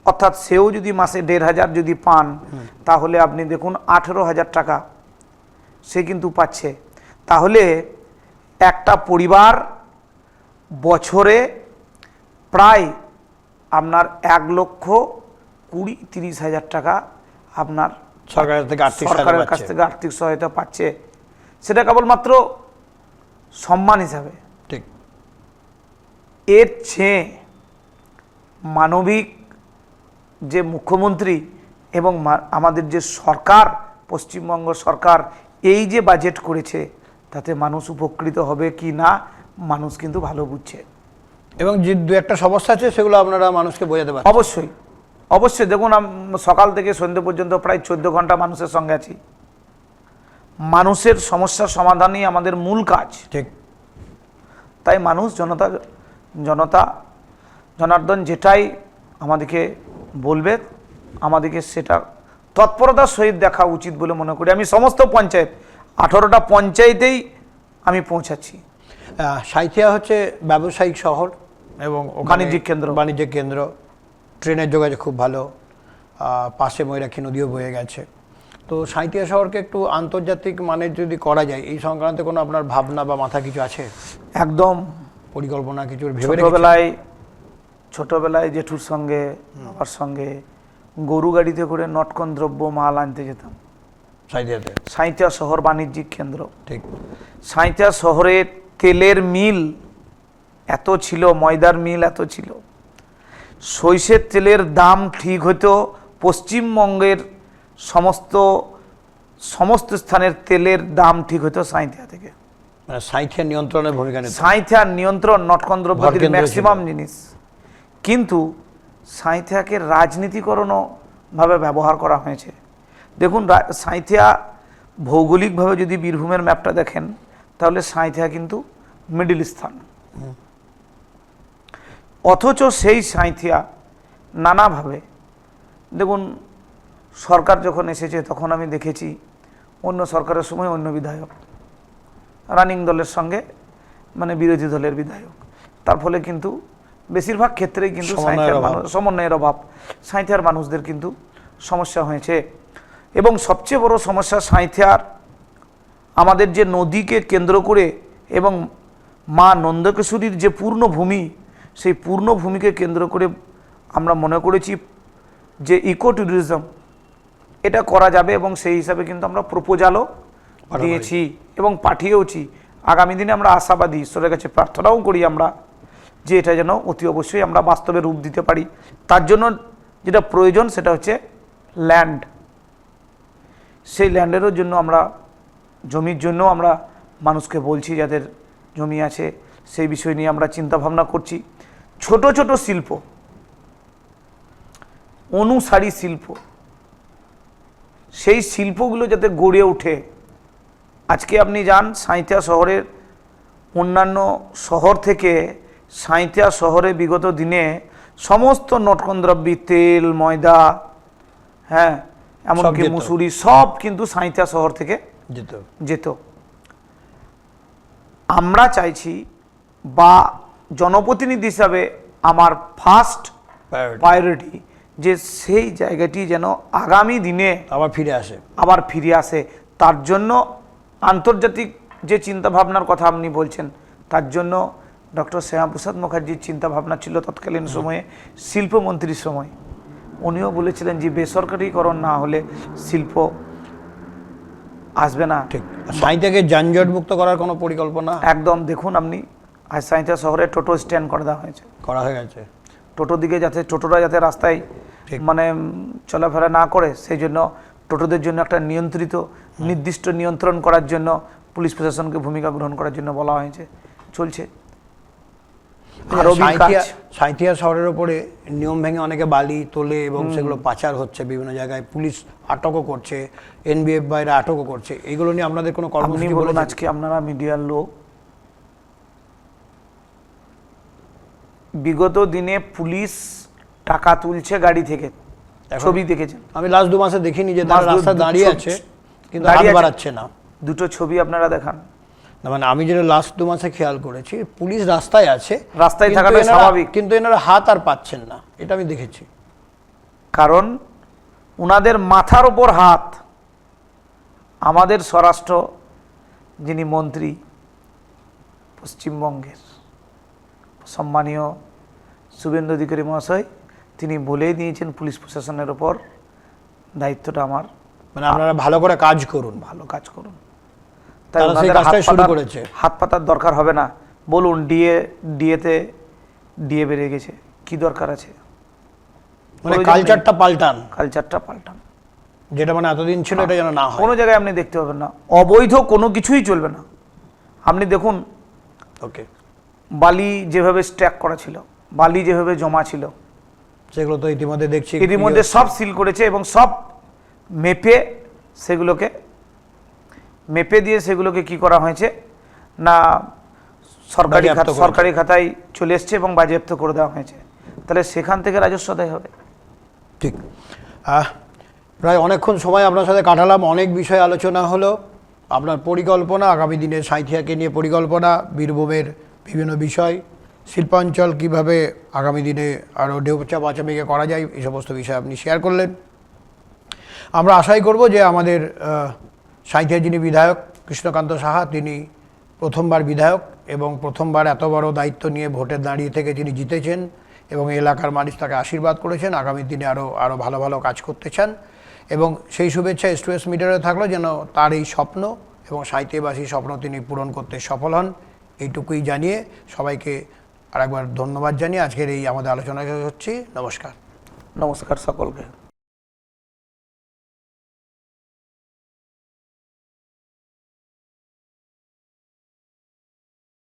অর্থাৎ সেও যদি মাসে 1,500 যদি পান, তাহলে আপনি দেখুন 18,000 টাকা সে কিন্তু পাচ্ছে। তাহলে একটা পরিবার বছরে প্রায় আপনার 1,20,30,000 টাকা আপনার সরকারের কাছ থেকে আর্থিক সহায়তা পাচ্ছে। সেটা কেবলমাত্র সম্মান হিসাবে। ঠিক। এর চেয়ে মানবিক যে মুখ্যমন্ত্রী এবং আমাদের যে সরকার, পশ্চিমবঙ্গ সরকার এই যে বাজেট করেছে, তাতে মানুষ উপকৃত হবে কি না, মানুষ কিন্তু ভালো বুঝছে। এবং যে দু একটা সমস্যা আছে সেগুলো আপনারা মানুষকে বোঝাতে পারেন। অবশ্যই অবশ্যই। দেখুন, সকাল থেকে সন্ধ্যে পর্যন্ত প্রায় 14 ঘন্টা মানুষের সঙ্গে আছি। মানুষের সমস্যার সমাধানই আমাদের মূল কাজ। ঠিক। তাই মানুষ, জনার্দন যেটাই আমাদেরকে বলবে, আমাদেরকে সেটা তৎপরতার সহিত দেখা উচিত বলে মনে করি। আমি সমস্ত পঞ্চায়েত, 18টা পঞ্চায়েতেই আমি পৌঁছাচ্ছি। সাঁইথিয়া হচ্ছে ব্যবসায়িক শহর এবং বাণিজ্যিক কেন্দ্র। ট্রেনের যোগাযোগ খুব ভালো, পাশে ময়ূরাক্ষী নদীও বয়ে গেছে। তো সাঁইথিয়া শহরকে একটু আন্তর্জাতিক মানের যদি করা যায়, এই সংক্রান্তে কোনো আপনার ভাবনা বা মাথা কিছু আছে? একদম পরিকল্পনা কিছু ছোটবেলায় জেঠুর সঙ্গে, আমার সঙ্গে গরু গাড়িতে করে নটকন দ্রব্য মাল আনতে যেতাম সাঁইথিয়া শহর বাণিজ্যিক কেন্দ্র। ঠিক। সাঁইথিয়া শহরে তেলের মিল এত ছিল, ময়দার মিল এত ছিল, সইষের তেলের দাম ঠিক হতো। পশ্চিমবঙ্গের সমস্ত স্থানের তেলের দাম ঠিক হতো সাঁইথিয়া থেকে। সাঁইথিয়া নিয়ন্ত্রণের ভূমিকা নিত। সাঁইথিয়ার নিয়ন্ত্রণ নটকন দ্রব্যের ম্যাক্সিমাম জিনিস। কিন্তু সাঁইথিয়াকে রাজনীতিকরণও ভাবে ব্যবহার করা হয়েছে। দেখুন, সাঁইথিয়া ভৌগোলিকভাবে যদি বীরভূমের ম্যাপটা দেখেন, তাহলে সাঁইথিয়া কিন্তু মিডিল স্থান। অথচ সেই সাঁইথিয়া নানাভাবে, দেখুন, সরকার যখন এসেছে তখন আমি দেখেছি অন্য সরকারের সময় অন্য বিধায়ক, রানিং দলের সঙ্গে মানে বিরোধী দলের বিধায়ক, তার ফলে কিন্তু বেশিরভাগ ক্ষেত্রেই কিন্তু সমন্বয়ের অভাব, সাঁইথিয়ার মানুষদের কিন্তু সমস্যা হয়েছে। এবং সবচেয়ে বড় সমস্যা সাঁইথিয়ার আমাদের যে নদীকে কেন্দ্র করে এবং মা নন্দকেশ্বরীর যে পূর্ণভূমি, সেই পূর্ণভূমিকে কেন্দ্র করে আমরা মনে করেছি যে ইকো ট্যুরিজম এটা করা যাবে, এবং সেই হিসাবে কিন্তু আমরা প্রপোজালও দিয়েছি এবং পাঠিয়েওছি। আগামী দিনে আমরা আশাবাদী, ঈশ্বরের কাছে প্রার্থনাও করি আমরা যে এটা যেন অতি অবশ্যই আমরা বাস্তবে রূপ দিতে পারি। তার জন্য যেটা প্রয়োজন সেটা হচ্ছে ল্যান্ড। সেই ল্যান্ডেরও জন্য আমরা জমির জন্য আমরা মানুষকে বলছি যাদের জমি আছে সেই বিষয় নিয়ে আমরা চিন্তা ভাবনা করছি। ছোট ছোট শিল্প, অনুসারী শিল্প, সেই শিল্পগুলো যাতে গড়ে ওঠে। আজকে আপনি যান সাঁইথিয়া শহরের অন্যান্য শহর থেকে সাঁইথিয়া শহরে বিগত দিনে সমস্ত নটকনদ্রব্যী, তেল, ময়দা, হ্যাঁ এমনকি মুসুরি সব কিন্তু সাঁইথিয়া শহর থেকে যেত। আমরা চাইছি বা জনপ্রতিনিধি হিসাবে আমার ফার্স্ট প্রায়োরিটি যে সেই জায়গাটি যেন আগামী দিনে আবার ফিরে আসে। তার জন্য আন্তর্জাতিক যে চিন্তাভাবনার কথা আপনি বলছেন, তার জন্য ডক্টর শ্যামাপ্রসাদ মুখার্জির চিন্তাভাবনা ছিল তৎকালীন সময়ে, শিল্পমন্ত্রীর সময় উনিও বলেছিলেন যে বেসরকারীকরণ না হলে শিল্প আসবে না। ঠিক। সাঁইথিয়াকে যানজট মুক্ত করার কোনো পরিকল্পনা? একদম। দেখুন আপনি আজ সাঁইথিয়া শহরে টোটো স্ট্যান্ড করে দেওয়া হয়েছে, করা হয়ে গেছে। টোটো দিকে যাতে টোটোরা যাতে রাস্তায় মানে চলাফেরা না করে, সেই জন্য টোটোদের জন্য একটা নিয়ন্ত্রিত নির্দিষ্ট নিয়ন্ত্রণ করার জন্য পুলিশ প্রশাসনকে ভূমিকা গ্রহণ করার জন্য বলা হয়েছে, চলছে। সাঁইথিয়া শহরের উপরে নিয়ম ভেঙে অনেকে বালি তোলে এবং সেগুলো পাচার হচ্ছে বিভিন্ন জায়গায়, পুলিশ আটকও করছে, এনবিএফ বাইরে আটকও করছে। এগুলো নিয়ে আপনাদের কোনো কর্মসূচি বলুন? আজকে আপনারা মিডিয়ার লোক, বিগত দিনে পুলিশ টাকা তুলছে গাড়ি থেকে, ছবি দেখেছেন? আমি লাস্ট 2 মাসে দেখিনি যে তারা রাস্তায় দাঁড়িয়ে আছে কিন্তু হাত বাড়াচ্ছে না। দুটো ছবি আপনারা দেখান। না মানে আমি যেটা লাস্ট 2 মাসে খেয়াল করেছি, পুলিশ রাস্তায় আছে, রাস্তায় থাকাটা স্বাভাবিক, কিন্তু এনারা হাত আর পাচ্ছেন না, এটা আমি দেখেছি। কারণ ওনাদের মাথার ওপর হাত। আমাদের স্বরাষ্ট্র যিনি মন্ত্রী পশ্চিমবঙ্গের সম্মানীয় শুভেন্দু অধিকারী মহাশয়, তিনি বলেই দিয়েছেন পুলিশ প্রশাসনের ওপর দায়িত্বটা আমার, মানে আপনারা ভালো করে কাজ করুন, ভালো কাজ করুন। তাই ওনাদের হাত পাতার দরকার হবে না। বলুন ডিএ বেড়ে গেছে, কি দরকার আছে? মানে কালচারটা পাল্টান, যেটা মানে এতদিন ছিল এটা যেন না হয়। কোনো জায়গায় আপনি দেখতে পাবেন না অবৈধ কোনো কিছুই চলবে না। আপনি দেখুন ওকে, বালি যেভাবে স্ট্যাক করা ছিল, বালি যেভাবে জমা ছিল, সেগুলো তো ইতিমধ্যে দেখছি, ইতিমধ্যে সব সিল করেছে এবং সব মেপে দিয়ে সেগুলোকে কি করা হয়েছে না সরকারি খাতায় চলে এসছে এবং বাজেয়াপ্ত করে দেওয়া হয়েছে। তাহলে সেখান থেকে রাজস্ব আদায় হবে। ঠিক। প্রায় অনেকক্ষণ সময় আপনার সাথে কাটালাম, অনেক বিষয় আলোচনা হলো। আপনার পরিকল্পনা, আগামী দিনে সাঁইথিয়াকে নিয়ে পরিকল্পনা, বীরভূমের বিভিন্ন বিষয়, শিল্পাঞ্চল কীভাবে আগামী দিনে আরও ঢেউচা বাঁচামিকে করা যায়, এই সমস্ত বিষয় আপনি শেয়ার করলেন। আমরা আশাই করব যে আমাদের সাঁইথিয়ার যিনি বিধায়ক কৃষ্ণকান্ত সাহা, তিনি প্রথমবার বিধায়ক এবং প্রথমবার এত বড় দায়িত্ব নিয়ে ভোটে দাঁড়িয়ে থেকে যিনি জিতেছেন এবং এলাকার মানুষ তাকে আশীর্বাদ করেছেন, আগামী দিনে আরও ভালো ভালো কাজ করতে চান। এবং সেই শুভেচ্ছা S2S মিডিয়ারে থাকলো যেন তার এই স্বপ্ন এবং সাঁইথিয়াবাসীর স্বপ্ন তিনি পূরণ করতে সফল হন, এইটুকুই জানিয়ে সবাইকে আরেকবার ধন্যবাদ জানিয়ে আজকের এই আমাদের আলোচনা হচ্ছি। নমস্কার সকলকে।